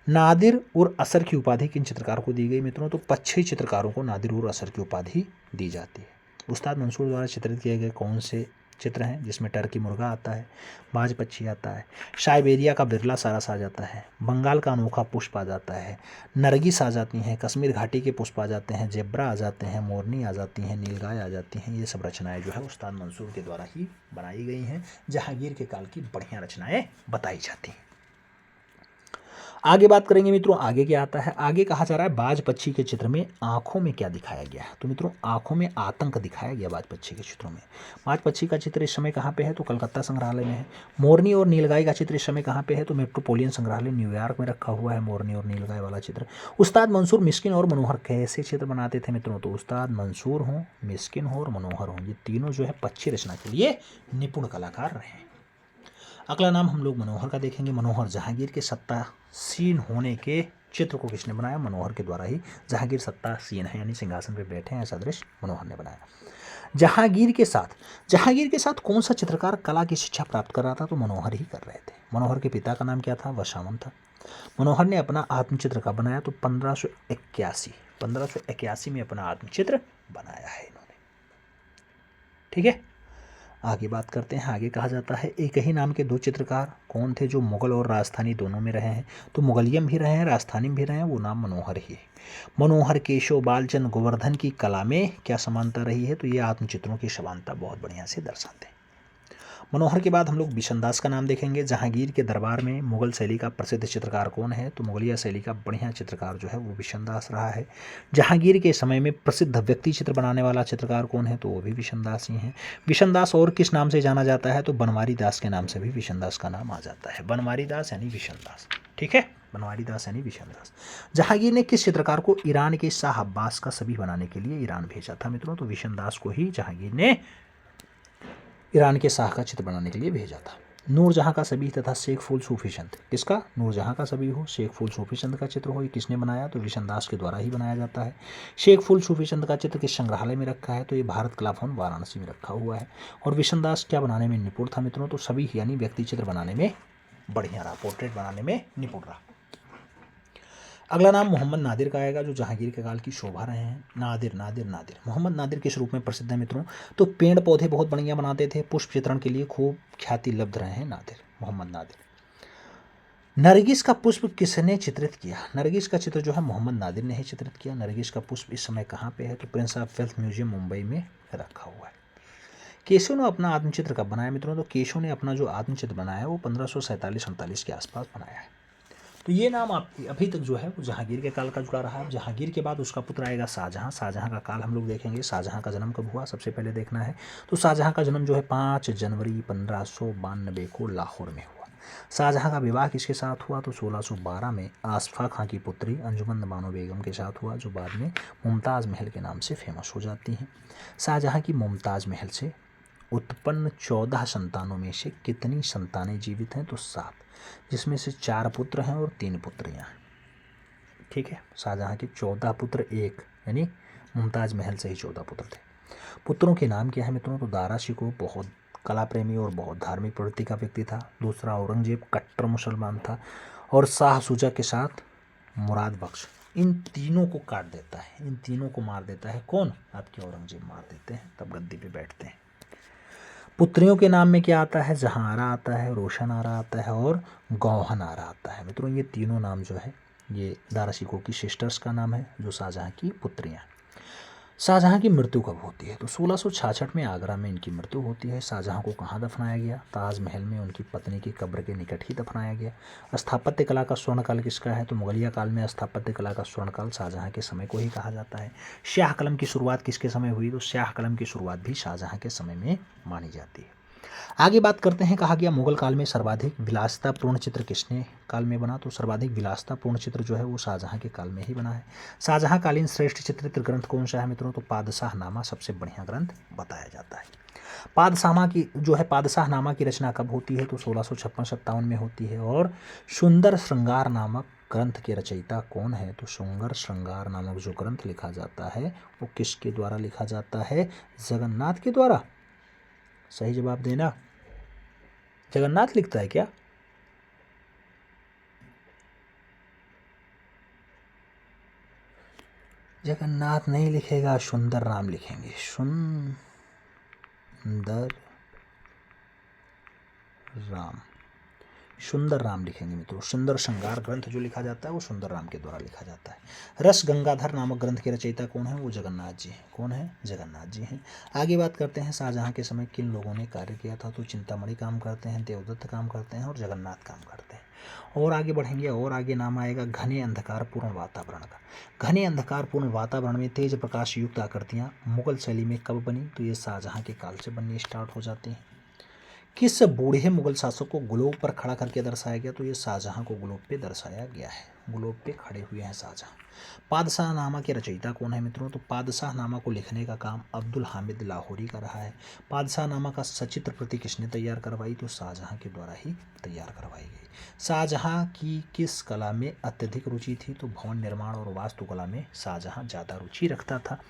नादिर और असर की उपाधि किन चित्रकार को दी गई मित्रों? तो 5 चित्रकारों को नादिर और असर की उपाधि दी जाती है। उस्ताद मंसूर द्वारा चित्रित किए गए कौन से चित्र हैं? जिसमें टर्की मुर्गा आता है, बाज पक्षी आता है, साइबेरिया का बिरला सारस आ जाता है, बंगाल का अनोखा पुष्प आ जाता है, नरगिस आ जाती हैं, कश्मीर घाटी के पुष्प आ जाते हैं, जेब्रा आ जाते हैं, मोरनी आ जाती हैं, नीलगाय आ जाती हैं। ये सब रचनाएं जो है उस्ताद मंसूर के द्वारा ही बनाई गई हैं। जहांगीर के काल की बढ़िया रचनाएं बताई जाती हैं। आगे बात करेंगे मित्रों, आगे क्या आता है? आगे कहा जा रहा है बाज पक्षी के चित्र में आंखों में क्या दिखाया गया है? तो मित्रों आंखों में आतंक दिखाया गया बाज पक्षी के चित्रों में। बाज पक्षी का चित्र इस समय कहाँ पे है? तो कलकत्ता संग्रहालय में है। मोरनी और नीलगाय का चित्र इस समय कहाँ पे है? तो मेट्रोपोलियन संग्रहालय न्यूयॉर्क में रखा हुआ है मोरनी और नीलगाय वाला चित्र। उस्ताद मंसूर मिस्किन और मनोहर कैसे चित्र बनाते थे मित्रों? तो उस्ताद मंसूर हों, मिस्किन हो और मनोहर हों, ये तीनों जो है पक्षी रचना के लिए निपुण कलाकार रहे। अगला नाम हम लोग मनोहर का देखेंगे। मनोहर जहांगीर के सत्तासीन होने के चित्र को किसने बनाया? मनोहर के द्वारा ही। जहांगीर सत्तासीन है यानी सिंहासन पर बैठे हैं, ऐसा दृश्य मनोहर ने बनाया। जहांगीर के साथ कौन सा चित्रकार कला की शिक्षा प्राप्त कर रहा था? तो मनोहर ही कर रहे थे। मनोहर के पिता का नाम क्या था? वशावन था। मनोहर ने अपना आत्मचित्र कब बनाया? तो 1581 में अपना आत्मचित्र बनाया है इन्होंने। ठीक है, आगे बात करते हैं। आगे कहा जाता है एक ही नाम के 2 चित्रकार कौन थे जो मुगल और राजस्थानी दोनों में रहे हैं? तो मुगलियम भी रहे हैं, राजस्थानी भी रहे हैं, वो नाम मनोहर ही है। मनोहर, केशव, बालचंद, गोवर्धन की कला में क्या समानता रही है? तो ये आत्मचित्रों की समानता बहुत बढ़िया से दर्शाते हैं। मनोहर के बाद हम लोग बिशनदास का नाम देखेंगे। जहांगीर के दरबार में मुगल शैली का प्रसिद्ध चित्रकार कौन है? तो मुगलिया शैली का बढ़िया चित्रकार जो है वो बिशनदास रहा है। जहांगीर के समय में प्रसिद्ध व्यक्ति चित्र बनाने वाला चित्रकार कौन है? तो वो भी बिशनदास ही हैं। बिशनदास और किस नाम से जाना जाता है? तो बनवारी दास के नाम से भी बिशनदास का नाम आ जाता है। बनवारी दास यानी बिशनदास। ठीक है, बनवारी दास यानी बिशनदास। जहांगीर ने किस चित्रकार को ईरान के शाह अब्बास का छवि बनाने के लिए ईरान भेजा था मित्रों? तो बिशनदास को ही जहांगीर ने ईरान के शाह का चित्र बनाने के लिए भेजा था। नूरजहां का छवि तथा शेख फूल सूफी चंद, किसका? नूरजहां का छवि हो, शेख फूल सूफी चंद का चित्र हो, ये किसने बनाया? तो बिशनदास के द्वारा ही बनाया जाता है। शेख फूल सूफी चंद का चित्र किस संग्रहालय में रखा है? तो ये भारत कला भवन वाराणसी में रखा हुआ है। और बिशनदास क्या बनाने में निपुण था मित्रों? तो छवि यानी व्यक्ति चित्र बनाने में बढ़िया रहा, पोर्ट्रेट बनाने में निपुण रहा। अगला नाम मोहम्मद नादिर का आएगा जो जहांगीर के काल की शोभा रहे हैं। नादिर मोहम्मद नादिर किस रूप में प्रसिद्ध है मित्रों? तो पेड़ पौधे बहुत बढ़िया बनाते थे, पुष्प चित्रण के लिए खूब ख्याति लब्ध रहे हैं मोहम्मद नादिर। नरगिस का पुष्प किसने चित्रित किया? नरगिस का चित्र जो है मोहम्मद नादिर ने ही चित्रित किया। नरगिस का पुष्प इस समय कहाँ पे है? तो Prince of wealth museum Mumbai में रखा हुआ है। केशव ने अपना आत्मचित्र कब बनाया मित्रों? तो केशव ने अपना जो आत्मचित्र बनाया है वो 1547-48 के आसपास बनाया है। तो ये नाम आप अभी तक जो है वो जहांगीर के काल का जुड़ा रहा है। जहांगीर के बाद उसका पुत्र आएगा शाहजहां। शाहजहां का काल हम लोग देखेंगे। शाहजहां का जन्म कब हुआ सबसे पहले देखना है। तो शाहजहां का जन्म जो है 5 जनवरी 1592 को लाहौर में हुआ। शाहजहां का विवाह किसके साथ हुआ? तो 1612 में आसफा खां की पुत्री अंजुमन बानो बेगम के साथ हुआ जो बाद में मुमताज़ महल के नाम से फेमस हो जाती हैं। शाहजहां की मुमताज़ महल से उत्पन्न 14 संतानों में से कितनी संतानें जीवित हैं? तो 7, जिसमें से 4 पुत्र हैं और 3 पुत्रियां हैं। ठीक है, शाहजहां के 14 पुत्र, एक यानी मुमताज़ महल से ही 14 पुत्र थे। पुत्रों के नाम क्या है मित्रों? तो दारा शिकोह बहुत कला प्रेमी और बहुत धार्मिक प्रवृत्ति का व्यक्ति था। दूसरा औरंगजेब कट्टर मुसलमान था। और शाह शुजा के साथ मुराद बख्श। इन तीनों को काट देता है, इन तीनों को मार देता है। कौन? आपके औरंगजेब मार देते हैं, तब गद्दी पे बैठते हैं। पुत्रियों के नाम में क्या आता है? जहांआरा आता है, रोशन आरा आता है और गौहन आरा आता है। मित्रों ये तीनों नाम जो है ये दारा शिकोह की सिस्टर्स का नाम है जो शाहजहां की पुत्रियां। शाहजहाँ की मृत्यु कब होती है? तो 1666 में आगरा में इनकी मृत्यु होती है। शाहजहाँ को कहाँ दफनाया गया? ताजमहल में उनकी पत्नी की कब्र के निकट ही दफनाया गया। स्थापत्य कला का स्वर्णकाल किसका है? तो मुगलिया काल में स्थापत्य कला का स्वर्णकाल शाहजहाँ के समय को ही कहा जाता है। स्याह कलम की शुरुआत किसके समय हुई? तो स्याह कलम की शुरुआत भी शाहजहाँ के समय में मानी जाती है। आगे बात करते हैं, कहा गया मुगल काल में सर्वाधिक विलासितापूर्ण चित्र किसने काल में बना? तो सर्वाधिक विलासितापूर्ण चित्र जो है वो शाहजहाँ के काल में ही बना है। शाहजहाँ कालीन श्रेष्ठ चित्रित ग्रंथ कौन सा है मित्रों? तो पादशाहनामा सबसे बढ़िया ग्रंथ बताया जाता है। पादशाहनामा की रचना कब होती है? तो 1656-57 में होती है। और सुंदर श्रृंगार नामक ग्रंथ के रचयिता कौन है? तो सुंदर श्रृंगार नामक जो ग्रंथ लिखा जाता है वो किसके द्वारा लिखा जाता है? जगन्नाथ के द्वारा। सही जवाब देना। जगन्नाथ लिखता है क्या? जगन्नाथ नहीं लिखेगा, सुंदर राम लिखेंगे। सुंदर राम लिखेंगे मित्रों। सुंदर श्रृंगार ग्रंथ जो लिखा जाता है वो सुंदर राम के द्वारा लिखा जाता है। रस गंगाधर नामक ग्रंथ के रचयिता कौन है? वो जगन्नाथ जी हैं। कौन है? जगन्नाथ जी हैं। आगे बात करते हैं, शाहजहाँ के समय किन लोगों ने कार्य किया था? तो चिंतामणि काम करते हैं, देवदत्त काम करते हैं और जगन्नाथ काम करते हैं। और आगे बढ़ेंगे और आगे नाम आएगा घने अंधकारपूर्ण वातावरण का। घने अंधकारपूर्ण वातावरण में तेज प्रकाश युक्त आकृतियाँ मुगल शैली में कब बनी? तो ये शाहजहाँ के काल से बननी स्टार्ट हो जाती हैं। किस बूढ़े मुगल शासक को ग्लोब पर खड़ा करके दर्शाया गया? तो ये शाहजहाँ को ग्लोब पे दर्शाया गया है। ग्लोब पे खड़े हुए हैं शाहजहाँ। पादशाहनामा के रचयिता कौन है मित्रों? तो पादशाहनामा को लिखने का काम अब्दुल हामिद लाहौरी का रहा है। पादशाहनामा का सचित्र प्रति किसने तैयार करवाई? तो शाहजहाँ के द्वारा ही तैयार करवाई गई। शाहजहाँ की किस कला में अत्यधिक रुचि थी? तो भवन निर्माण और वास्तुकला में शाहजहाँ ज़्यादा रुचि रखता था।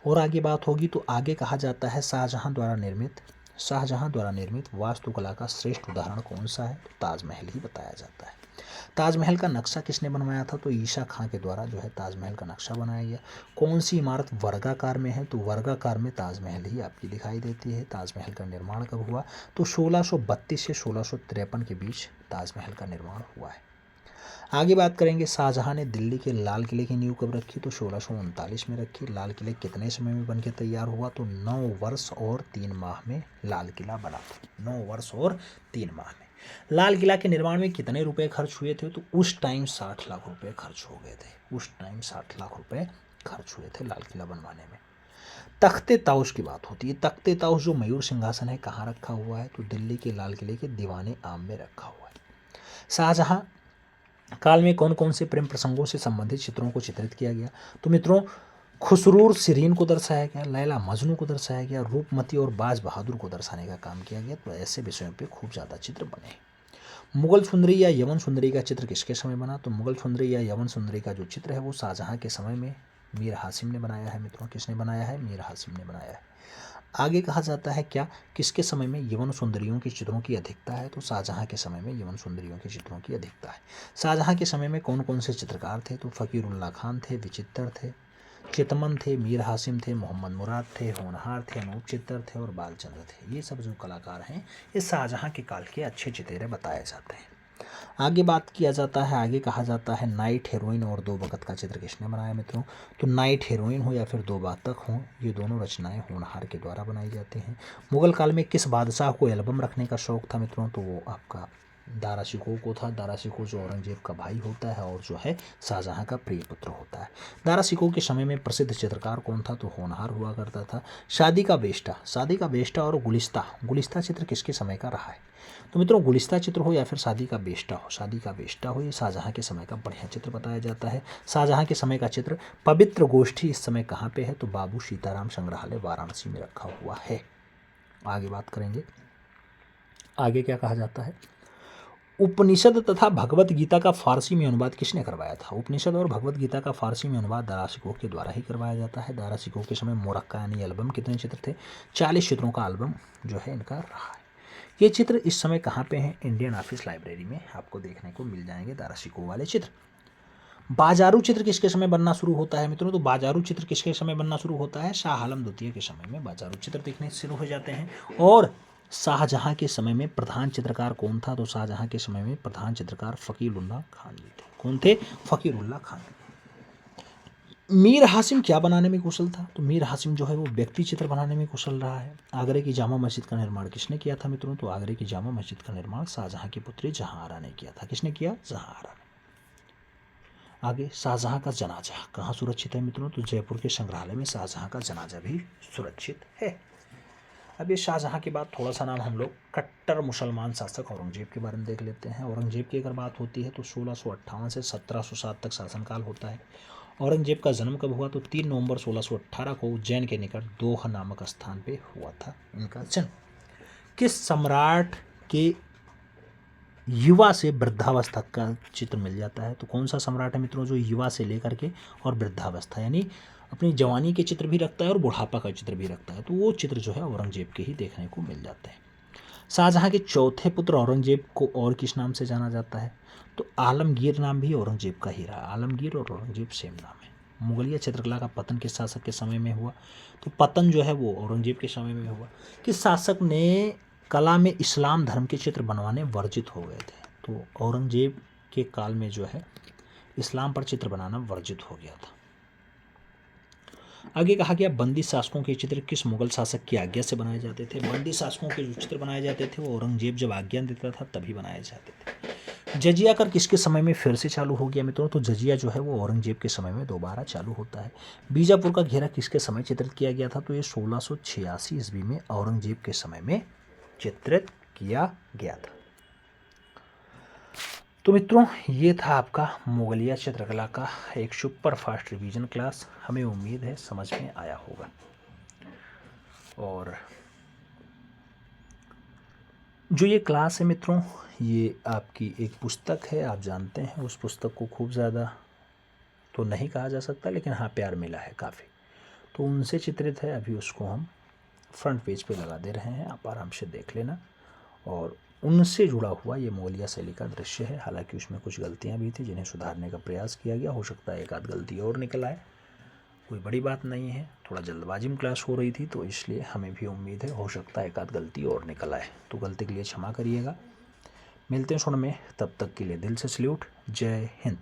और आगे बात होगी तो आगे कहा जाता है शाहजहाँ द्वारा निर्मित वास्तुकला का श्रेष्ठ उदाहरण कौन सा है? तो ताजमहल ही बताया जाता है। ताजमहल का नक्शा किसने बनवाया था? तो ईसा खां के द्वारा जो है ताजमहल का नक्शा बनाया गया। कौन सी इमारत वर्गाकार में है? तो वर्गाकार में ताजमहल ही आपकी दिखाई देती है। ताजमहल का निर्माण कब हुआ? तो 1632 से 1653 के बीच ताजमहल का निर्माण हुआ है। आगे बात करेंगे, शाहजहाँ ने दिल्ली के लाल किले की नींव कब रखी? तो 1639 में रखी। लाल किले कितने समय में बनकर तैयार हुआ? तो 9 वर्ष और 3 माह में लाल किला बना। 9 वर्ष और 3 माह में। लाल किला के निर्माण में कितने रुपए खर्च हुए थे? तो उस टाइम 60 लाख रुपए खर्च हो गए थे। उस टाइम 60 लाख रुपए खर्च हुए थे लाल किला बनवाने में। तख्ते ताउस की बात होती है। तख्ते ताउस जो मयूर सिंहासन है कहाँ रखा हुआ है? तो दिल्ली के लाल किले के दीवाने आम में रखा हुआ है। शाहजहाँ काल में कौन कौन से प्रेम प्रसंगों से संबंधित चित्रों को चित्रित किया गया? तो मित्रों, खुसरूर शिरीन को दर्शाया गया, लैला मजनू को दर्शाया गया, रूपमती और बाज बहादुर को दर्शाने का काम किया गया। तो ऐसे विषयों पे खूब ज़्यादा चित्र बने। मुगल सुंदरी या यवन सुंदरी का चित्र किसके समय बना? तो मुगल सुंदरी या यवन सुंदरी का जो चित्र है वो शाहजहाँ के समय में मीर हासिम ने बनाया है मित्रों। किसने बनाया है? मीर हासिम ने बनाया है। आगे कहा जाता है क्या किसके समय में यवन सुंदरियों के चित्रों की अधिकता है? तो शाहजहाँ के समय में यवन सुंदरियों के चित्रों की अधिकता है। शाहजहाँ के समय में कौन कौन से चित्रकार थे? तो फ़कीरुल्लाह खान थे, विचित्र थे, चितमन थे, मीर हासिम थे, मोहम्मद मुराद थे, होनहार थे, अनूप चित्तर थे और बालचंद्र थे। ये सब जो कलाकार हैं ये शाहजहाँ के काल के अच्छे चितेरे बताए जाते हैं। आगे बात किया जाता है, आगे कहा जाता है नाइट हेरोइन और दो बखत का चित्र किसने बनाया मित्रों? तो नाइट हेरोइन हो या फिर दो बातक हो, ये दोनों रचनाएं होनहार के द्वारा बनाई जाती हैं। मुगल काल में किस बादशाह को एल्बम रखने का शौक था मित्रों? तो वो आपका दारा शिकोह को था। दारा शिकोह जो औरंगजेब का भाई होता है और जो है शाहजहाँ का प्रिय पुत्र होता है। दारा शिकोह के समय में प्रसिद्ध चित्रकार कौन था? तो होनहार हुआ करता था। शादी का बेस्टा और गुलिस्ता चित्र किसके समय का रहा है? तो मित्रों, गुलिस्ता चित्र हो या फिर शादी का बेस्टा हो, ये शाहजहाँ के समय का बढ़िया चित्र बताया जाता है। शाहजहाँ के समय का चित्र पवित्र गोष्ठी इस समय कहाँ पे है? तो बाबू सीताराम संग्रहालय वाराणसी में रखा हुआ है। आगे बात करेंगे, आगे क्या कहा जाता है, उपनिषद तथा भगवत गीता का फारसी में अनुवाद किसने करवाया था? उपनिषद और भगवत गीता का फारसी में अनुवाद दारा शिकोह के द्वारा ही करवाया जाता है। दारा शिकोह के समय मोरक्का यानी एल्बम कितने चित्र थे? 40 चित्रों का एल्बम जो है इनका रहा है। ये चित्र इस समय कहाँ पे हैं? इंडियन ऑफिस लाइब्रेरी में आपको देखने को मिल जाएंगे दारा शिकोह वाले चित्र। बाजारू चित्र किसके समय बनना शुरू होता है मित्रों? तो बाजारू चित्र किसके समय बनना शुरू होता है? शाह आलम द्वितीय के समय में बाजारू चित्र दिखने शुरू हो जाते हैं। और शाहजहाँ के समय में प्रधान चित्रकार कौन था? तो शाहजहाँ के समय में प्रधान चित्रकार फ़कीरुल्लाह खान जी थे। कौन थे? फ़कीरुल्लाह खान। मीर हासिम क्या बनाने में कुशल था? तो मीर हासिम जो है वो व्यक्ति चित्र बनाने में कुशल रहा है। आगरे की जामा मस्जिद का निर्माण किसने किया था मित्रों? तो आगरे की जामा मस्जिद का निर्माण शाहजहां की पुत्री जहांआरा ने किया था। किसने किया? जहांआरा ने। आगे शाहजहां का जनाजा कहाँ सुरक्षित है मित्रों? तो जयपुर के संग्रहालय में शाहजहां का जनाजा भी सुरक्षित है। अब ये शाहजहां के बाद थोड़ा सा नाम हम लोग कट्टर मुसलमान शासक औरंगजेब के बारे में देख लेते हैं। औरंगजेब की अगर बात होती है तो 1658 से 1707 तक शासनकाल होता है। औरंगजेब का जन्म कब हुआ? तो 3 नवंबर 1618 को उज्जैन के निकट दोह नामक स्थान पे हुआ था इनका जन्म। किस सम्राट के युवा से वृद्धावस्था का चित्र मिल जाता है? तो कौन सा सम्राट है मित्रों जो युवा से लेकर के और वृद्धावस्था यानी अपनी जवानी के चित्र भी रखता है और बुढ़ापा का चित्र भी रखता है? तो वो चित्र जो है औरंगजेब के ही देखने को मिल जाते हैं। शाहजहां के चौथे पुत्र औरंगजेब को और किस नाम से जाना जाता है? तो आलमगीर नाम भी औरंगजेब का ही रहा। आलमगीर और औरंगजेब सेम नाम है। मुगलिया चित्रकला का पतन किस शासक के समय में हुआ? तो पतन जो है वो औरंगजेब के समय में हुआ। किस शासक ने कला में इस्लाम धर्म के चित्र बनवाने वर्जित हो गए थे? तो औरंगजेब के काल में जो है इस्लाम पर चित्र बनाना वर्जित हो गया था। आगे कहा गया बंदी शासकों के चित्र किस मुगल शासक की आज्ञा से बनाए जाते थे? बंदी शासकों के जो चित्र बनाए जाते थे वो औरंगजेब जब आज्ञा देता था तभी बनाए जाते थे। जजिया कर किसके समय में फिर से चालू हो गया मित्रों? तो जजिया जो है वो औरंगजेब के समय में दोबारा चालू होता है। बीजापुर का घेरा किसके समय चित्रित किया गया था? तो ये 1686 ईस्वी में औरंगजेब के समय में चित्रित किया गया था। तो मित्रों ये था आपका मुगलिया चित्रकला का एक सुपर फास्ट रिवीजन क्लास। हमें उम्मीद है समझ में आया होगा। और जो ये क्लास है मित्रों ये आपकी एक पुस्तक है, आप जानते हैं उस पुस्तक को खूब ज़्यादा तो नहीं कहा जा सकता लेकिन हाँ प्यार मिला है काफ़ी, तो उनसे चित्रित है। अभी उसको हम फ्रंट पेज पे लगा दे रहे हैं, आप आराम से देख लेना। और उनसे जुड़ा हुआ ये मुगलिया शैली का दृश्य है। हालांकि उसमें कुछ गलतियां भी थी जिन्हें सुधारने का प्रयास किया गया। हो सकता है एक आध गलती और निकल आए, कोई बड़ी बात नहीं है। थोड़ा जल्दबाजी में क्लास हो रही थी तो इसलिए हमें भी उम्मीद है हो सकता है एक आध गलती और निकल आए, तो गलती के लिए क्षमा करिएगा। मिलते हैं सुन में, तब तक के लिए दिल से सल्यूट। जय हिंद।